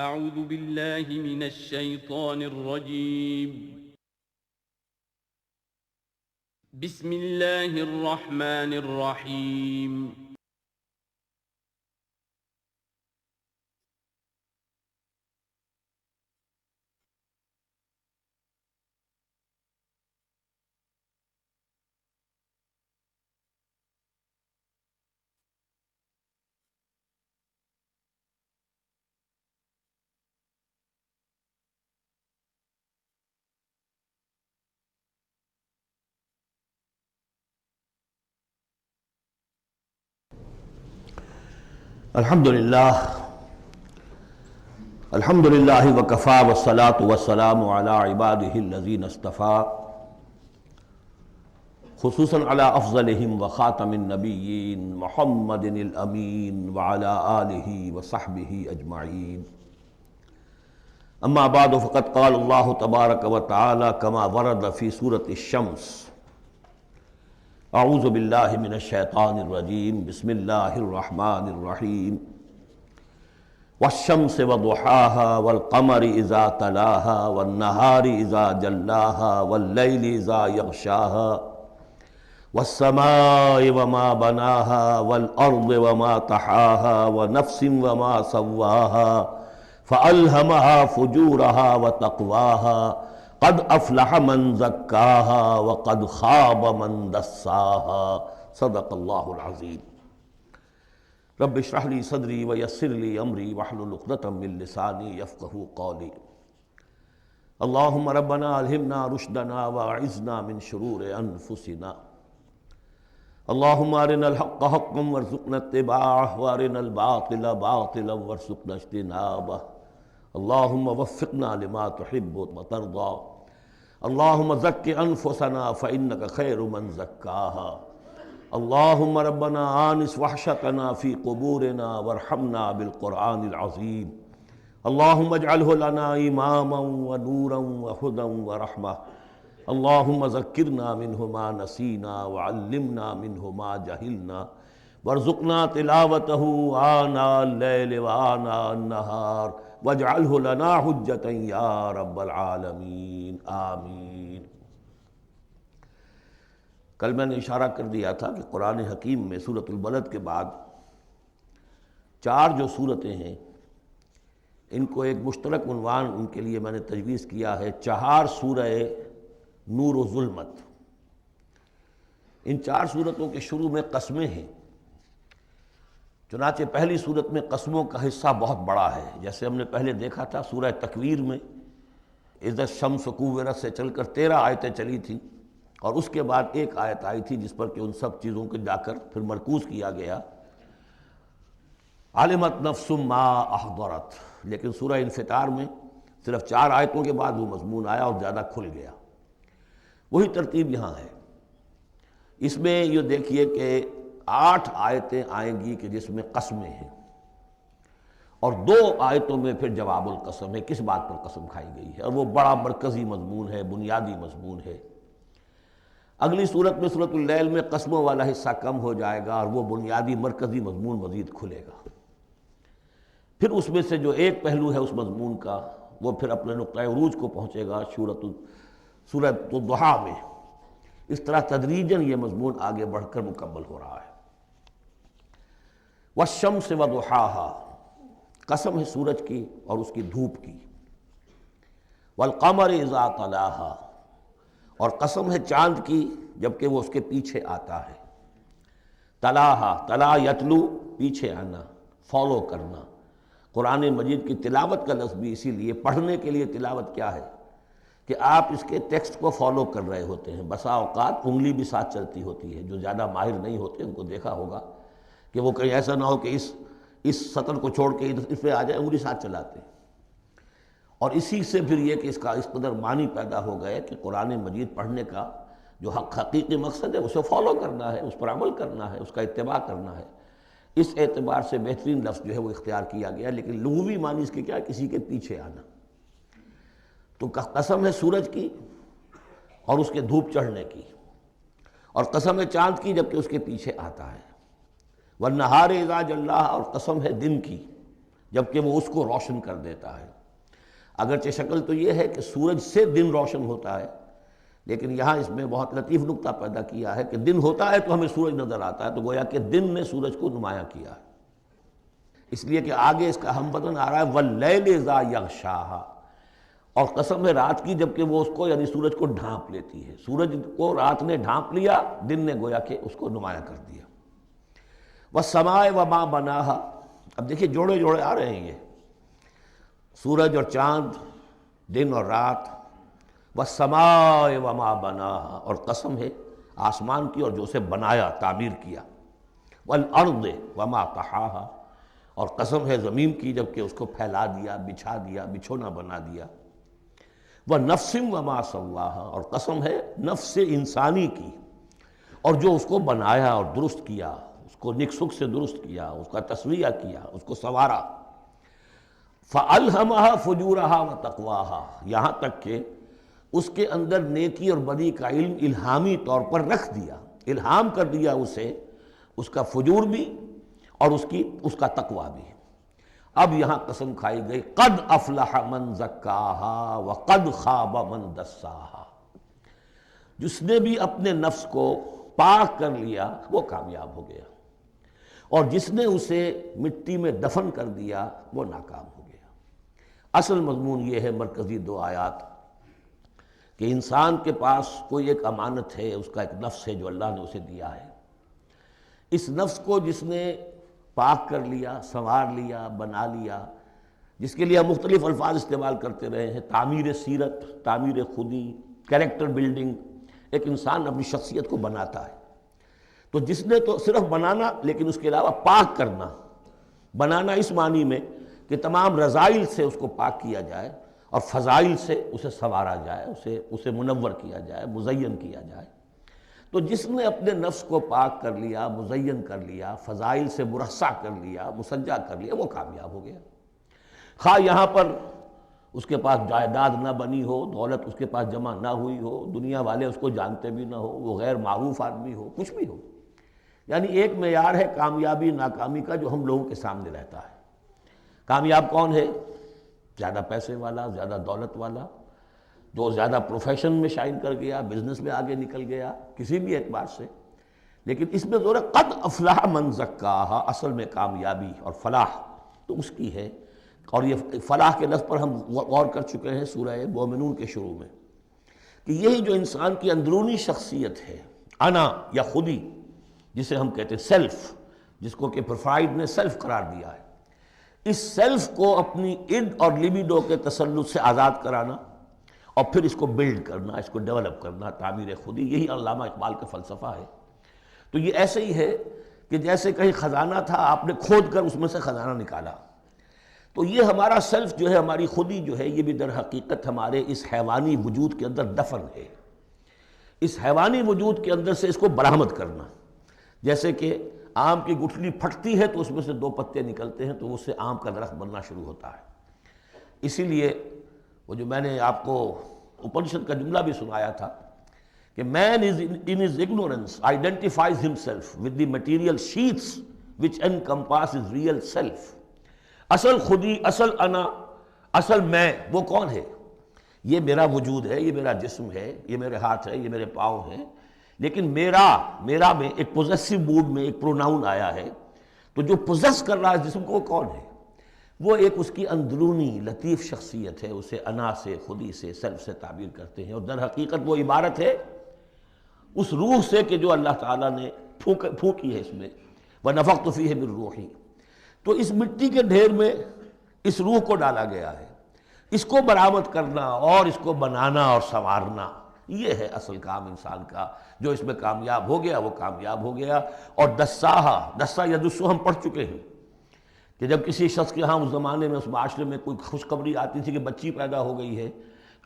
اعوذ باللہ من الشیطان الرجیم بسم اللہ الرحمن الرحیم الحمدللہ وکفی والصلاة والسلام علی عبادہ الذین اصطفیٰ خصوصاً علی افضلہم وخاتم النبیین محمد الامین وعلی آلہ وصحبہ اجمعین اما بعد فقد قال اللہ تبارک وتعالی کما ورد فی سورة الشمس اعوذ باللہ من الشیطان الرجیم بسم اللہ الرحمن الرحیم والشمس وضحاها والقمر اذا تلاها والنهار اذا جلاها والليل اذا يغشاها والسماء وما بناها والارض وما طحاها ونفس وما سواها فألهمها فجورها وتقواها قد افلح من زكاها وقد خاب من دساها صدق اللہ العظیم رب اشرح لي صدری ویسر لي امری واحلل عقدۃ من لسانی یفقہوا قولی اللہم ربنا الہمنا رشدنا واعذنا من شرور انفسنا اللہم ارنا الحق حقا وارزقنا اتباعہ وارنا الباطل باطلا وارزقنا اجتنابہ اللہم وفقنا لما تحب وترضى اللہم زک انفسنا فإنک خیر من زکاہا اللہم ربنا آنس وحشتنا فی قبورنا وارحمنا بالقرآن العظیم اللہم اجعلہ لنا اماما ونورا وہدا ورحمہ اللہم ذکرنا منہ ما نسینا وعلمنا منہ ما جہلنا وارزقنا تلاوتہ آناء اللیل وآناء النہار واجعلہ لنا حجتا یا رب العالمین آمین۔ کل میں نے اشارہ کر دیا تھا کہ قرآن حکیم میں سورۃ البلد کے بعد چار جو صورتیں ہیں ان کو ایک مشترک عنوان ان کے لیے میں نے تجویز کیا ہے چہار سورہ نور و ظلمت۔ ان چار صورتوں کے شروع میں قسمیں ہیں، چنانچہ پہلی صورت میں قسموں کا حصہ بہت بڑا ہے، جیسے ہم نے پہلے دیکھا تھا سورہ تکویر میں اذا الشمس کورت سے چل کر 13 آیتیں چلی تھیں، اور اس کے بعد ایک آیت آئی تھی جس پر کہ ان سب چیزوں کو جا کر پھر مرکوز کیا گیا، علمت نفس ما احضرت۔ لیکن سورہ انفطار میں صرف 4 آیتوں کے بعد وہ مضمون آیا اور زیادہ کھل گیا۔ وہی ترتیب یہاں ہے۔ اس میں یہ دیکھیے کہ 8 آیتیں آئیں گی کہ جس میں قسمیں ہیں، اور 2 آیتوں میں پھر جواب القسم ہے، کس بات پر قسم کھائی گئی ہے، اور وہ بڑا مرکزی مضمون ہے، بنیادی مضمون ہے۔ اگلی صورت میں سورۃ اللیل میں قسموں والا حصہ کم ہو جائے گا اور وہ بنیادی مرکزی مضمون مزید کھلے گا۔ پھر اس میں سے جو ایک پہلو ہے اس مضمون کا وہ پھر اپنے نقطۂ عروج کو پہنچے گا سورۃ الضحیٰ میں۔ اس طرح تدریجاً یہ مضمون آگے بڑھ کر مکمل ہو رہا ہے۔ والشمس وضحاها، قسم ہے سورج کی اور اس کی دھوپ کی۔ والقمر اذا تلاها، اور قسم ہے چاند کی جبکہ وہ اس کے پیچھے آتا ہے۔ تلاہا، تلا یتلو، پیچھے آنا، فالو کرنا۔ قرآن مجید کی تلاوت کا لفظ بھی اسی لیے، پڑھنے کے لیے تلاوت کیا ہے کہ آپ اس کے ٹیکسٹ کو فالو کر رہے ہوتے ہیں۔ بسا اوقات انگلی بھی ساتھ چلتی ہوتی ہے، جو زیادہ ماہر نہیں ہوتے ان کو دیکھا ہوگا کہ وہ کہیں ایسا نہ ہو کہ اس سطر کو چھوڑ کے اس پہ آ جائے، انگلی ساتھ چلاتے ہیں۔ اور اسی سے پھر یہ کہ اس کا اس قدر معنی پیدا ہو گئے کہ قرآن مجید پڑھنے کا جو حقیقی مقصد ہے اسے فالو کرنا ہے، اس پر عمل کرنا ہے، اس کا اتباع کرنا ہے۔ اس اعتبار سے بہترین لفظ جو ہے وہ اختیار کیا گیا، لیکن لغوی معنی اس کے کیا ہے؟ کسی کے پیچھے آنا۔ تو قسم ہے سورج کی اور اس کے دھوپ چڑھنے کی، اور قسم ہے چاند کی جبکہ اس کے پیچھے آتا ہے۔ والنہار اذا جلاھا، اور قسم ہے دن کی جبکہ وہ اس کو روشن کر دیتا ہے۔ اگرچہ شکل تو یہ ہے کہ سورج سے دن روشن ہوتا ہے، لیکن یہاں اس میں بہت لطیف نکتہ پیدا کیا ہے کہ دن ہوتا ہے تو ہمیں سورج نظر آتا ہے، تو گویا کہ دن نے سورج کو نمایاں کیا ہے، اس لیے کہ آگے اس کا ہم بدن آ رہا ہے وَاللَّيْلِ إِذَا يَغْشَاهَا، اور قسم ہے رات کی جب کہ وہ اس کو یعنی سورج کو ڈھانپ لیتی ہے۔ سورج کو رات نے ڈھانپ لیا، دن نے گویا کہ اس کو نمایاں کر دیا۔ وَالسَّمَاءِ وَمَا بَنَاهَا، اب دیکھیے جوڑے جوڑے آ رہے ہیں یہ سورج اور چاند، دن اور رات۔ وَالسَّمَاءِ وَمَا بَنَاهَا، اور قسم ہے آسمان کی اور جو اسے بنایا، تعمیر کیا۔ وَالْأَرْضِ وَمَا طَحَاهَا، اور قسم ہے زمین کی جب کہ اس کو پھیلا دیا، بچھا دیا، بچھونا بنا دیا۔ وَنَفْسٍ وَمَا سَوَّاهَا، اور قسم ہے نفس انسانی کی اور جو اس کو بنایا اور درست کیا، اس کو نک سک سے درست کیا، اس کا تسویہ کیا، اس کو سنوارا۔ فَأَلْهَمَهَا فُجُورَهَا وَتَقْوَاهَا، یہاں تک کہ اس کے اندر نیکی اور بدی کا علم الہامی طور پر رکھ دیا، الہام کر دیا اسے، اس کا فجور بھی اور اس کا تقوی بھی۔ اب یہاں قسم کھائی گئی قد افلح من زکاہا وقد خاب من دساہا، جس نے بھی اپنے نفس کو پاک کر لیا وہ کامیاب ہو گیا، اور جس نے اسے مٹی میں دفن کر دیا وہ ناکام ہو گیا۔ اصل مضمون یہ ہے مرکزی دو آیات کہ انسان کے پاس کوئی ایک امانت ہے، اس کا ایک نفس ہے جو اللہ نے اسے دیا ہے۔ اس نفس کو جس نے پاک کر لیا، سنوار لیا، بنا لیا، جس کے لیے ہم مختلف الفاظ استعمال کرتے رہے ہیں، تعمیر سیرت، تعمیر خودی، کریکٹر بلڈنگ، ایک انسان اپنی شخصیت کو بناتا ہے۔ تو جس نے تو صرف بنانا، لیکن اس کے علاوہ پاک کرنا، بنانا اس معنی میں کہ تمام رذائل سے اس کو پاک کیا جائے اور فضائل سے اسے سنوارا جائے، اسے منور کیا جائے، مزین کیا جائے۔ تو جس نے اپنے نفس کو پاک کر لیا، مزین کر لیا، فضائل سے مرصع کر لیا، مسجع کر لیا، وہ کامیاب ہو گیا۔ خواہ یہاں پر اس کے پاس جائیداد نہ بنی ہو، دولت اس کے پاس جمع نہ ہوئی ہو، دنیا والے اس کو جانتے بھی نہ ہو، وہ غیر معروف آدمی ہو، کچھ بھی ہو، یعنی ایک معیار ہے کامیابی ناکامی کا جو ہم لوگوں کے سامنے رہتا ہے۔ کامیاب کون ہے؟ زیادہ پیسے والا، زیادہ دولت والا، جو زیادہ پروفیشن میں شائن کر گیا، بزنس میں آگے نکل گیا، کسی بھی اعتبار سے۔ لیکن اس میں زور ہے قد افلح من زکاہا، اصل میں کامیابی اور فلاح تو اس کی ہے۔ اور یہ فلاح کے لفظ پر ہم غور کر چکے ہیں سورہ مومنون کے شروع میں، کہ یہی جو انسان کی اندرونی شخصیت ہے، انا یا خودی، جسے ہم کہتے ہیں سیلف، جس کو کہ پروفائڈ نے سیلف قرار دیا ہے، اس سیلف کو اپنی اڈ اور لیبیڈو کے تسلط سے آزاد کرانا اور پھر اس کو بلڈ کرنا، اس کو ڈیولپ کرنا، تعمیر خودی، یہی علامہ اقبال کا فلسفہ ہے۔ تو یہ ایسے ہی ہے کہ جیسے کہیں خزانہ تھا، آپ نے کھود کر اس میں سے خزانہ نکالا، تو یہ ہمارا سیلف جو ہے، ہماری خودی جو ہے، یہ بھی در حقیقت ہمارے اس حیوانی وجود کے اندر دفن ہے۔ اس حیوانی وجود کے اندر سے اس کو برآمد کرنا، جیسے کہ آم کی گٹھلی پھٹتی ہے تو اس میں سے دو پتے نکلتے ہیں تو اس سے آم کا درخت بننا شروع ہوتا ہے۔ اسی لیے وہ جو میں نے آپ کو اپنشد کا جملہ بھی سنایا تھا کہ man is in his ignorance identifies himself with the material sheaths which encompass his real self۔ اصل خودی، اصل انا، اصل میں وہ کون ہے؟ یہ میرا وجود ہے، یہ میرا جسم ہے، یہ میرے ہاتھ ہے، یہ میرے پاؤں ہیں، لیکن میرا میں ایک پوزیسو موڈ میں ایک پروناؤن آیا ہے، تو جو پوزیس کر رہا ہے جسم کو کون ہے؟ وہ ایک اس کی اندرونی لطیف شخصیت ہے، اسے انا سے، خودی سے، سیلف سے تعبیر کرتے ہیں، اور در حقیقت وہ عبارت ہے اس روح سے کہ جو اللہ تعالیٰ نے پھونکی ہے اس میں، وَنَفَخْتُ فِيهِ مِن رُوحِي۔ تو اس مٹی کے ڈھیر میں اس روح کو ڈالا گیا ہے، اس کو برآمد کرنا اور اس کو بنانا اور سنوارنا، یہ ہے اصل کام انسان کا۔ جو اس میں کامیاب ہو گیا وہ کامیاب ہو گیا۔ اور دسا یدسو ہم پڑھ چکے ہیں کہ جب کسی شخص کے ہاں اس زمانے میں، اس معاشرے میں کوئی خوشخبری آتی تھی کہ بچی پیدا ہو گئی ہے،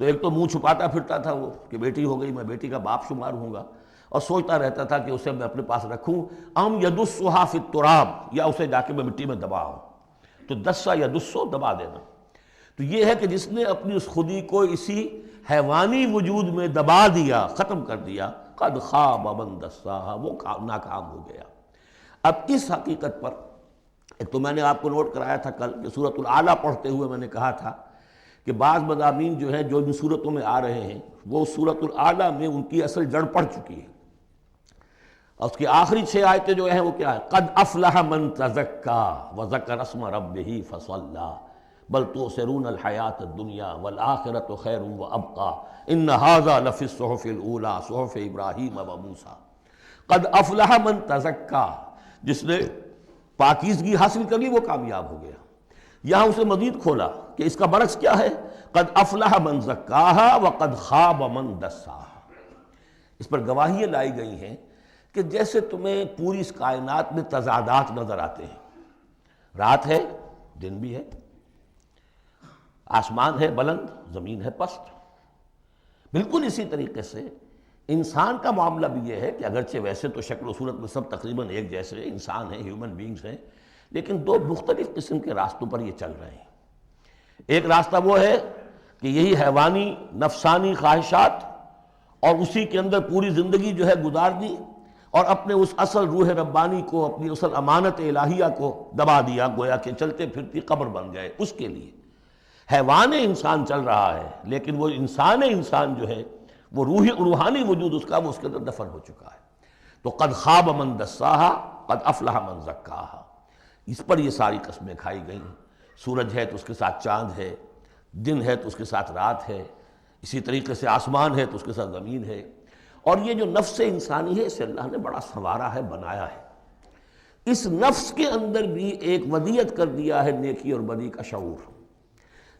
تو ایک تو منہ چھپاتا پھرتا تھا وہ کہ بیٹی ہو گئی، میں بیٹی کا باپ شمار ہوں گا، اور سوچتا رہتا تھا کہ اسے میں اپنے پاس رکھوں، ام یدسھا فی التراب، یا اسے جا کے میں مٹی میں دباؤں۔ تو دسا یدسو دبا دینا، تو یہ ہے کہ جس نے اپنی اس خودی کو اسی حیوانی وجود میں دبا دیا، ختم کر دیا، قد خاب من دساہا، وہ ناکام ہو گیا۔ اب اس حقیقت پر ایک تو میں نے آپ کو نوٹ کرایا تھا کل کہ سورۃ الاعلیٰ پڑھتے ہوئے میں نے کہا تھا کہ بعض مضامین جو ہیں جو ان صورتوں میں آ رہے ہیں وہ سورۃ الاعلیٰ میں ان کی اصل جڑ پڑ چکی ہے، اور اس کی آخری 6 آیتیں جو ہیں وہ کیا ہے؟ قد افلح من تزکا وذکر اسم ربہ فصلی بل تؤثرون الحیاۃ الدنیا والآخرۃ خیر وابقی ان ھذا لفی الصحف الاولی صحف ابراہیم وموسیٰ۔ قد افلح من تزکا، جس نے پاکیزگی حاصل کر لی وہ کامیاب ہو گیا۔ یہاں اسے مزید کھولا کہ اس کا برعکس کیا ہے؟ قد افلح من زکاہا وقد خاب من دساہا۔ اس پر گواہیاں لائی گئی ہیں کہ جیسے تمہیں پوری اس کائنات میں تضادات نظر آتے ہیں، رات ہے دن بھی ہے، آسمان ہے بلند زمین ہے پست، بالکل اسی طریقے سے انسان کا معاملہ بھی یہ ہے کہ اگرچہ ویسے تو شکل و صورت میں سب تقریباً ایک جیسے انسان ہیں، ہیومن بینگز ہیں، لیکن 2 مختلف قسم کے راستوں پر یہ چل رہے ہیں۔ ایک راستہ وہ ہے کہ یہی حیوانی نفسانی خواہشات اور اسی کے اندر پوری زندگی جو ہے گزار دی اور اپنے اس اصل روح ربانی کو، اپنی اصل امانت الہیہ کو دبا دیا، گویا کہ چلتے پھرتی قبر بن گئے۔ اس کے لیے حیوان انسان چل رہا ہے، لیکن وہ انسان جو ہے وہ روحانی وجود اس کا وہ اس کے اندر دفن ہو چکا ہے۔ تو قد خاب من دساہا قد افلح من زکاہا، اس پر یہ ساری قسمیں کھائی گئیں۔ سورج ہے تو اس کے ساتھ چاند ہے، دن ہے تو اس کے ساتھ رات ہے، اسی طریقے سے آسمان ہے تو اس کے ساتھ زمین ہے، اور یہ جو نفس انسانی ہے اسے اللہ نے بڑا سنوارا ہے، بنایا ہے۔ اس نفس کے اندر بھی ایک ودیت کر دیا ہے نیکی اور بدی کا شعور۔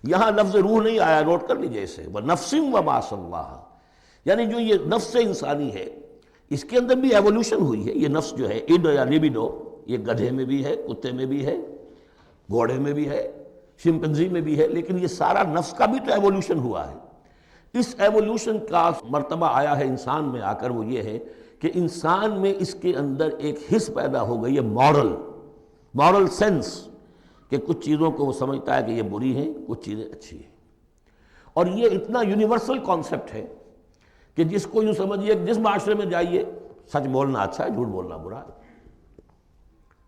یہاں لفظ روح نہیں آیا، نوٹ کر لیجئے اسے، وَنَفْسٍ وَمَا سَوَّاهَا، یعنی جو یہ نفس انسانی ہے اس کے اندر بھی ایولیوشن ہوئی ہے۔ یہ نفس جو ہے ایڈو یا لیبیڈو، یہ گدھے میں بھی ہے، کتے میں بھی ہے، گھوڑے میں بھی ہے، شمپنزی میں بھی ہے، لیکن یہ سارا نفس کا بھی تو ایولیوشن ہوا ہے۔ اس ایولیوشن کا مرتبہ آیا ہے انسان میں آ کر، وہ یہ ہے کہ انسان میں اس کے اندر ایک حس پیدا ہو گئی ہے، مورل سینس، کہ کچھ چیزوں کو وہ سمجھتا ہے کہ یہ بری ہیں، کچھ چیزیں اچھی ہیں۔ اور یہ اتنا یونیورسل کانسیپٹ ہے کہ جس کو یوں سمجھیے کہ جس معاشرے میں جائیے سچ بولنا اچھا ہے، جھوٹ بولنا برا ہے۔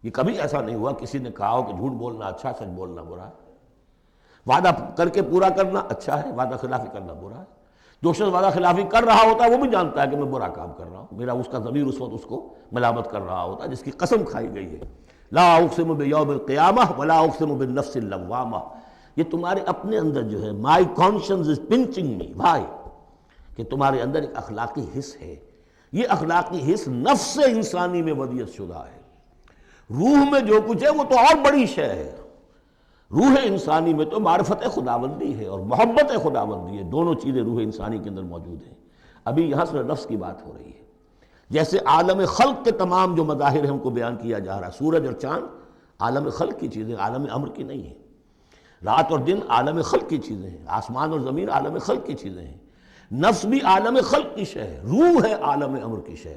یہ کبھی ایسا نہیں ہوا کسی نے کہا ہو کہ جھوٹ بولنا اچھا ہے، سچ بولنا برا ہے۔ وعدہ کر کے پورا کرنا اچھا ہے، وعدہ خلافی کرنا برا ہے۔ جو شخص وعدہ خلافی کر رہا ہوتا ہے وہ بھی جانتا ہے کہ میں برا کام کر رہا ہوں، میرا اس کا ضمیر اس وقت اس کو ملامت کر رہا ہوتا ہے، جس کی قسم کھائی گئی ہے۔ لا اقسم بیوم القیامہ ولا اقسم بالنفس اللوامہ، یہ تمہارے اپنے اندر جو ہے مائی کانشنس از پنچنگ می، بھائی، کہ تمہارے اندر ایک اخلاقی حس ہے۔ یہ اخلاقی حس نفس انسانی میں ودیت شدہ ہے۔ روح میں جو کچھ ہے وہ تو اور بڑی شے ہے۔ روح انسانی میں تو معرفت خداوندی ہے اور محبت خداوندی ہے، دونوں چیزیں روح انسانی کے اندر موجود ہیں۔ ابھی یہاں سے نفس کی بات ہو رہی ہے۔ جیسے عالم خلق کے تمام جو مظاہر ہیں ان کو بیان کیا جا رہا ہے، سورج اور چاند عالم خلق کی چیزیں، عالم امر کی نہیں ہیں۔ رات اور دن عالم خلق کی چیزیں ہیں، آسمان اور زمین عالم خلق کی چیزیں ہیں۔ نفس بھی عالم خلق کی شے ہے، روح ہے عالم امر کی شے۔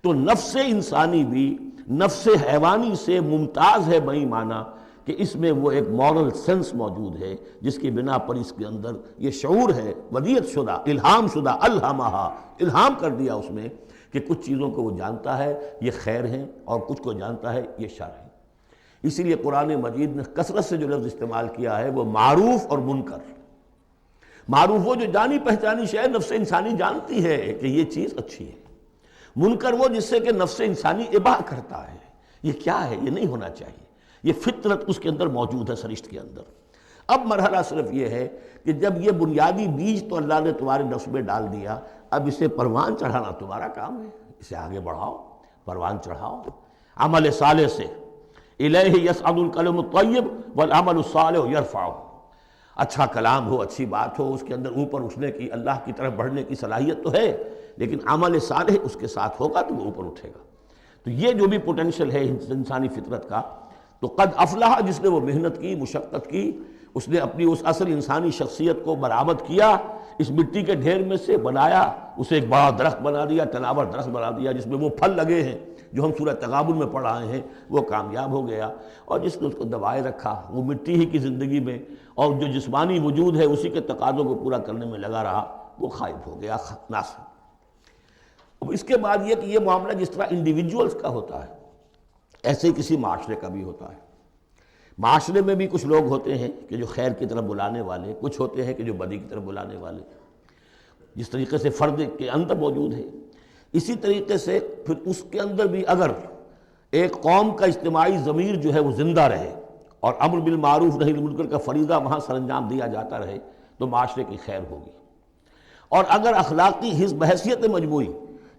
تو نفس انسانی بھی نفس حیوانی سے ممتاز ہے بئی معنی کہ اس میں وہ ایک مورل سینس موجود ہے جس کی بنا پر اس کے اندر یہ شعور ہے، ودیت شدہ، الہام شدہ، الہمہا، الہام کر دیا اس میں کہ کچھ چیزوں کو وہ جانتا ہے یہ خیر ہیں اور کچھ کو جانتا ہے یہ شر ہے۔ اسی لیے قرآن مجید نے کثرت سے جو لفظ استعمال کیا ہے وہ معروف اور منکر۔ معروف وہ جو جانی پہچانی شے نفس انسانی جانتی ہے کہ یہ چیز اچھی ہے، منکر وہ جس سے کہ نفس انسانی اباح کرتا ہے یہ کیا ہے، یہ نہیں ہونا چاہیے، یہ فطرت اس کے اندر موجود ہے سرشت کے اندر۔ اب مرحلہ صرف یہ ہے کہ جب یہ بنیادی بیج تو اللہ نے تمہارے نفس میں ڈال دیا، اب اسے پروان چڑھانا تمہارا کام ہے، اسے آگے بڑھاؤ، پروان چڑھاؤ عمل صالح سے۔ الیہ یصعد الکلم الطیب والعمل الصالح یرفعہ، اچھا کلام ہو، اچھی بات ہو، اس کے اندر اوپر اٹھنے کی، اللہ کی طرف بڑھنے کی صلاحیت تو ہے، لیکن عمل صالح اس کے ساتھ ہوگا تو وہ اوپر اٹھے گا۔ تو یہ جو بھی پوٹینشل ہے انسانی فطرت کا، تو قد افلح جس نے وہ محنت کی، مشقت کی، اس نے اپنی اس اصل انسانی شخصیت کو برآمد کیا، اس مٹی کے ڈھیر میں سے بنایا، اسے ایک بڑا درخت بنا دیا، تناور درخت بنا دیا جس میں وہ پھل لگے ہیں جو ہم سورہ تغابن میں پڑھ رہے ہیں، وہ کامیاب ہو گیا۔ اور جس نے اس کو دبائے رکھا وہ مٹی ہی کی زندگی میں، اور جو جسمانی وجود ہے اسی کے تقاضوں کو پورا کرنے میں لگا رہا، وہ غائب ہو گیا، ناصر۔ اب اس کے بعد یہ کہ یہ معاملہ جس طرح انڈیویجولز کا ہوتا ہے ایسے ہی کسی معاشرے کا بھی ہوتا ہے۔ معاشرے میں بھی کچھ لوگ ہوتے ہیں کہ جو خیر کی طرف بلانے والے، کچھ ہوتے ہیں کہ جو بدی کی طرف بلانے والے، جس طریقے سے فرد کے اندر موجود ہے، اسی طریقے سے پھر اس کے اندر بھی اگر ایک قوم کا اجتماعی ضمیر جو ہے وہ زندہ رہے اور امر بالمعروف نہی عن المنکر کا فریضہ وہاں سر انجام دیا جاتا رہے تو معاشرے کی خیر ہوگی۔ اور اگر اخلاقی حزب بحیثیت مجموعی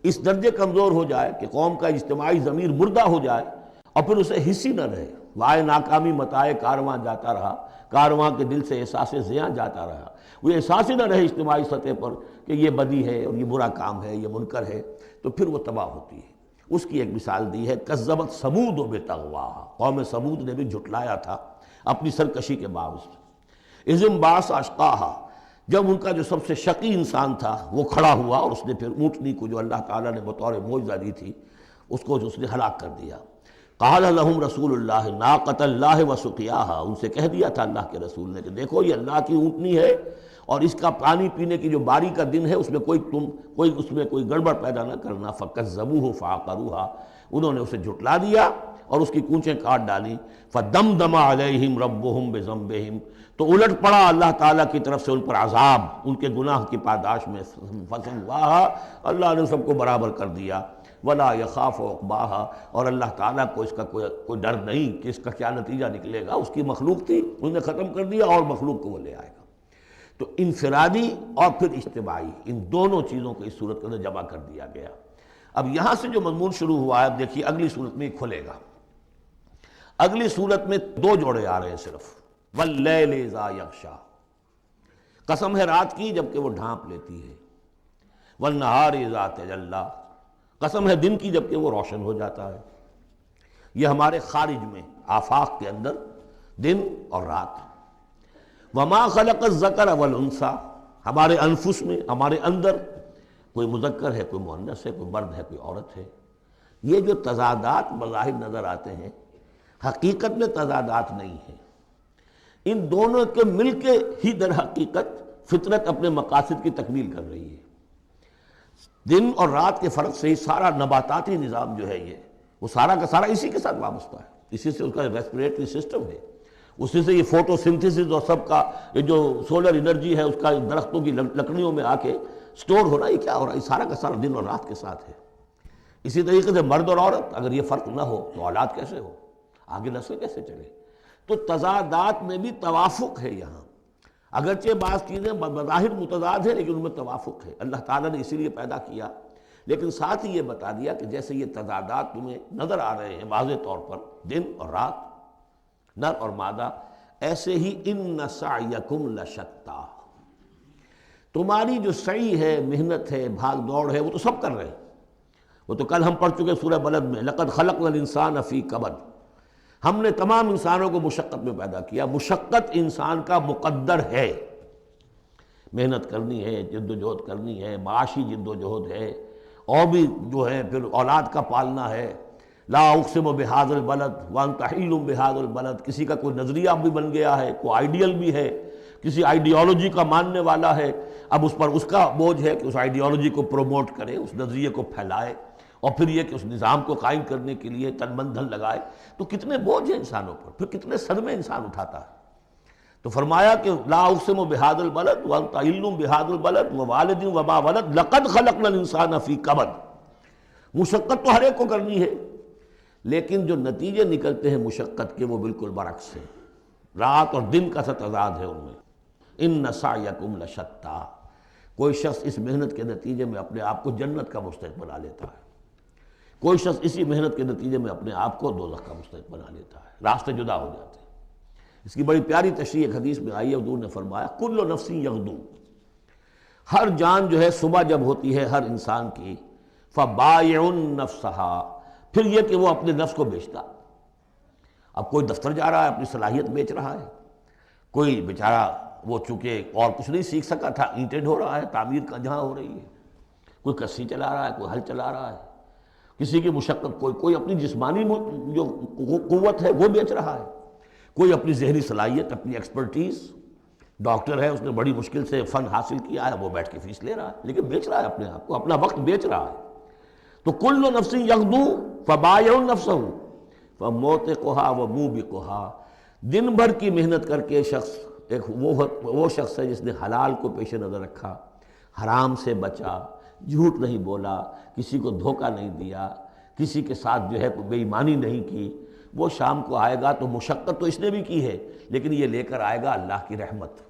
اس درجے کمزور ہو جائے کہ قوم کا اجتماعی ضمیر مردہ ہو جائے اور پھر اسے حص ہی نہ رہے، وائے ناکامی متائے کارواں جاتا رہا، کارواں کے دل سے احساس زیاں جاتا رہا، وہ احساس ہی نہ رہے اجتماعی سطح پر کہ یہ بدی ہے اور یہ برا کام ہے، یہ منکر ہے، تو پھر وہ تباہ ہوتی ہے۔ اس کی ایک مثال دی ہے، کذبت ثمود بطغواہا، قوم ثمود نے بھی جھٹلایا تھا اپنی سرکشی کے باوجود۔ اذ انبعث اشقاہا، جب ان کا جو سب سے شقی انسان تھا وہ کھڑا ہوا اور اس نے پھر اونٹنی کو جو اللہ تعالیٰ نے بطور معجزہ دی تھی اس کو اس نے ہلاک کر دیا۔ قال لهم رسول اللہ ناقۃ اللہ وسقیاہا، ان سے کہہ دیا تھا اللہ کے رسول نے کہ دیکھو یہ اللہ کی اونٹنی ہے اور اس کا پانی پینے کی جو باری کا دن ہے اس میں کوئی گڑبڑ پیدا نہ کرنا۔ فکذبوہ فعقروہا، انہوں نے اسے جھٹلا دیا اور اس کی کونچیں کاٹ ڈالی۔ فدمدم علیہم ربہم بذنبہم، تو الٹ پڑا اللہ تعالیٰ کی طرف سے ان پر عذاب ان کے گناہ کی پاداش میں، فسواہا، اللہ نے سب کو برابر کر دیا۔ ولا یخاف عقباہا، اور اللہ تعالیٰ کو اس کا کوئی ڈر نہیں کہ اس کا کیا نتیجہ نکلے گا، اس کی مخلوق تھی اس نے ختم کر دیا اور مخلوق کو وہ لے آئے گا۔ تو انفرادی اور پھر اجتماعی، ان دونوں چیزوں کو اس صورت کے اندر جمع کر دیا گیا۔ اب یہاں سے جو مضمون شروع ہوا ہے، اب دیکھیے اگلی صورت میں کھلے گا۔ اگلی صورت میں دو جوڑے آ رہے ہیں صرف، واللیل اذا یغشا، قسم ہے رات کی جبکہ وہ ڈھانپ لیتی ہے، والنہار اذا تجلی، قسم ہے دن کی جبکہ وہ روشن ہو جاتا ہے۔ یہ ہمارے خارج میں آفاق کے اندر دن اور رات۔ وما خلق الذکر والانثی، ہمارے انفس میں، ہمارے اندر کوئی مذکر ہے، کوئی مؤنث ہے، کوئی مرد ہے، کوئی عورت ہے۔ یہ جو تضادات بظاہر نظر آتے ہیں حقیقت میں تضادات نہیں ہیں، ان دونوں کے مل کے ہی در حقیقت فطرت اپنے مقاصد کی تکمیل کر رہی ہے۔ دن اور رات کے فرق سے ہی سارا نباتاتی نظام جو ہے یہ وہ سارا کا سارا اسی کے ساتھ وابستہ ہے، اسی سے اس کا ریسپریٹری سسٹم ہے، اسی سے یہ فوٹو سنتھسس اور سب کا یہ جو سولر انرجی ہے اس کا درختوں کی لکڑیوں میں آ کے سٹور ہو رہا ہے، یہ کیا ہو رہا ہے، یہ سارا کا سارا دن اور رات کے ساتھ ہے۔ اسی طریقے سے مرد اور عورت، اگر یہ فرق نہ ہو تو اولاد کیسے ہو، آگے نسل کیسے چلے؟ تو تضادات میں بھی توافق ہے یہاں، اگرچہ بعض چیزیں بظاہر متضاد ہیں لیکن ان میں توافق ہے، اللہ تعالیٰ نے اسی لیے پیدا کیا، لیکن ساتھ ہی یہ بتا دیا کہ جیسے یہ تضادات تمہیں نظر آ رہے ہیں واضح طور پر، دن اور رات، نر اور مادہ، ایسے ہی ان سعیکم لشتی، تمہاری جو سعی ہے، محنت ہے، بھاگ دوڑ ہے، وہ تو سب کر رہے ہیں۔ وہ تو کل ہم پڑھ چکے سورہ بلد میں، لقد خلقنا الانسان فی کبد، ہم نے تمام انسانوں کو مشقت میں پیدا کیا۔ مشقت انسان کا مقدر ہے، محنت کرنی ہے، جد و جہد کرنی ہے، معاشی جد و جہد ہے، اور بھی جو ہے پھر اولاد کا پالنا ہے۔ لا اقسم بہذا البلد وانت حل بہذا البلد، کسی کا کوئی نظریہ بھی بن گیا ہے، کوئی آئیڈیل بھی ہے، کسی آئیڈیالوجی کا ماننے والا ہے، اب اس پر اس کا بوجھ ہے کہ اس آئیڈیالوجی کو پروموٹ کرے، اس نظریے کو پھیلائے، اور پھر یہ کہ اس نظام کو قائم کرنے کے لیے تن من دھن لگائے۔ تو کتنے بوجھ ہیں انسانوں پر، پھر کتنے صدمے انسان اٹھاتا ہے۔ تو فرمایا کہ لا اقسم بہذا البلد وانت حل بہذا البلد ووالد وما ولد لقد خلقنا الانسان فی کبد، مشقت تو ہر ایک کو کرنی ہے، لیکن جو نتیجے نکلتے ہیں مشقت کے وہ بالکل برعکس ہیں، رات اور دن کا سا تضاد ہے ان میں۔ ان سعیکم لشتی، کوئی شخص اس محنت کے نتیجے میں اپنے آپ کو جنت کا مستحق بنا لیتا ہے، کوئی شخص اسی محنت کے نتیجے میں اپنے آپ کو دوزخ کا مستحق بنا لیتا ہے، راستے جدا ہو جاتے ہیں۔ اس کی بڑی پیاری تشریح ایک حدیث میں آئی ہے، حضور نے فرمایا کل نفس یغدو، ہر جان جو ہے صبح جب ہوتی ہے ہر انسان کی، فبائع نفسہا، پھر یہ کہ وہ اپنے نفس کو بیچتا۔ اب کوئی دفتر جا رہا ہے اپنی صلاحیت بیچ رہا ہے، کوئی بیچارہ وہ چونکہ اور کچھ نہیں سیکھ سکا تھا، اینٹیں ڈھو رہا ہے، تعمیر کا جہاں ہو رہی ہے، کوئی کسی چلا رہا ہے، کوئی ہل چلا رہا ہے، کسی کی مشقت، کوئی اپنی جسمانی جو قوت ہے وہ بیچ رہا ہے، کوئی اپنی ذہنی صلاحیت، اپنی ایکسپرٹیز، ڈاکٹر ہے اس نے بڑی مشکل سے فن حاصل کیا ہے، وہ بیٹھ کے فیس لے رہا ہے، لیکن بیچ رہا ہے اپنے آپ کو، اپنا وقت بیچ رہا ہے۔ تو کل نفس یغدو فبائع نفسہ فموتقھا وموبقھا، دن بھر کی محنت کر کے شخص ایک وہ شخص ہے جس نے حلال کو پیش نظر رکھا، حرام سے بچا، جھوٹ نہیں بولا، کسی کو دھوکہ نہیں دیا، کسی کے ساتھ جو ہے بے ایمانی نہیں کی، وہ شام کو آئے گا تو مشقت تو اس نے بھی کی ہے لیکن یہ لے کر آئے گا اللہ کی رحمت۔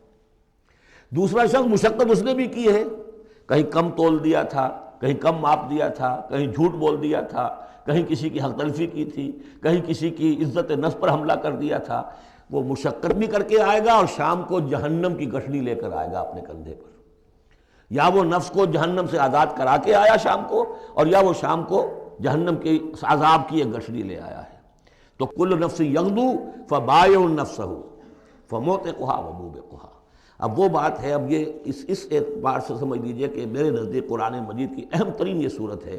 دوسرا شخص مشقت اس نے بھی کی ہے، کہیں کم تول دیا تھا، کہیں کم ماپ دیا تھا، کہیں جھوٹ بول دیا تھا، کہیں کسی کی حق تلفی کی تھی، کہیں کسی کی عزت نفس پر حملہ کر دیا تھا، وہ مشقت بھی کر کے آئے گا اور شام کو جہنم کی گٹھڑی لے کر آئے گا اپنے کندھے پر۔ یا وہ نفس کو جہنم سے آزاد کرا کے آیا شام کو، اور یا وہ شام کو جہنم کے عذاب کی ایک گٹھڑی لے آیا ہے۔ تو کل نفس یغدو فبائع نفسہ فموتقھا وموبقھا۔ اب وہ بات ہے، اب یہ اس اعتبار سے سمجھ لیجئے کہ میرے نزدیک قرآن مجید کی اہم ترین یہ صورت ہے۔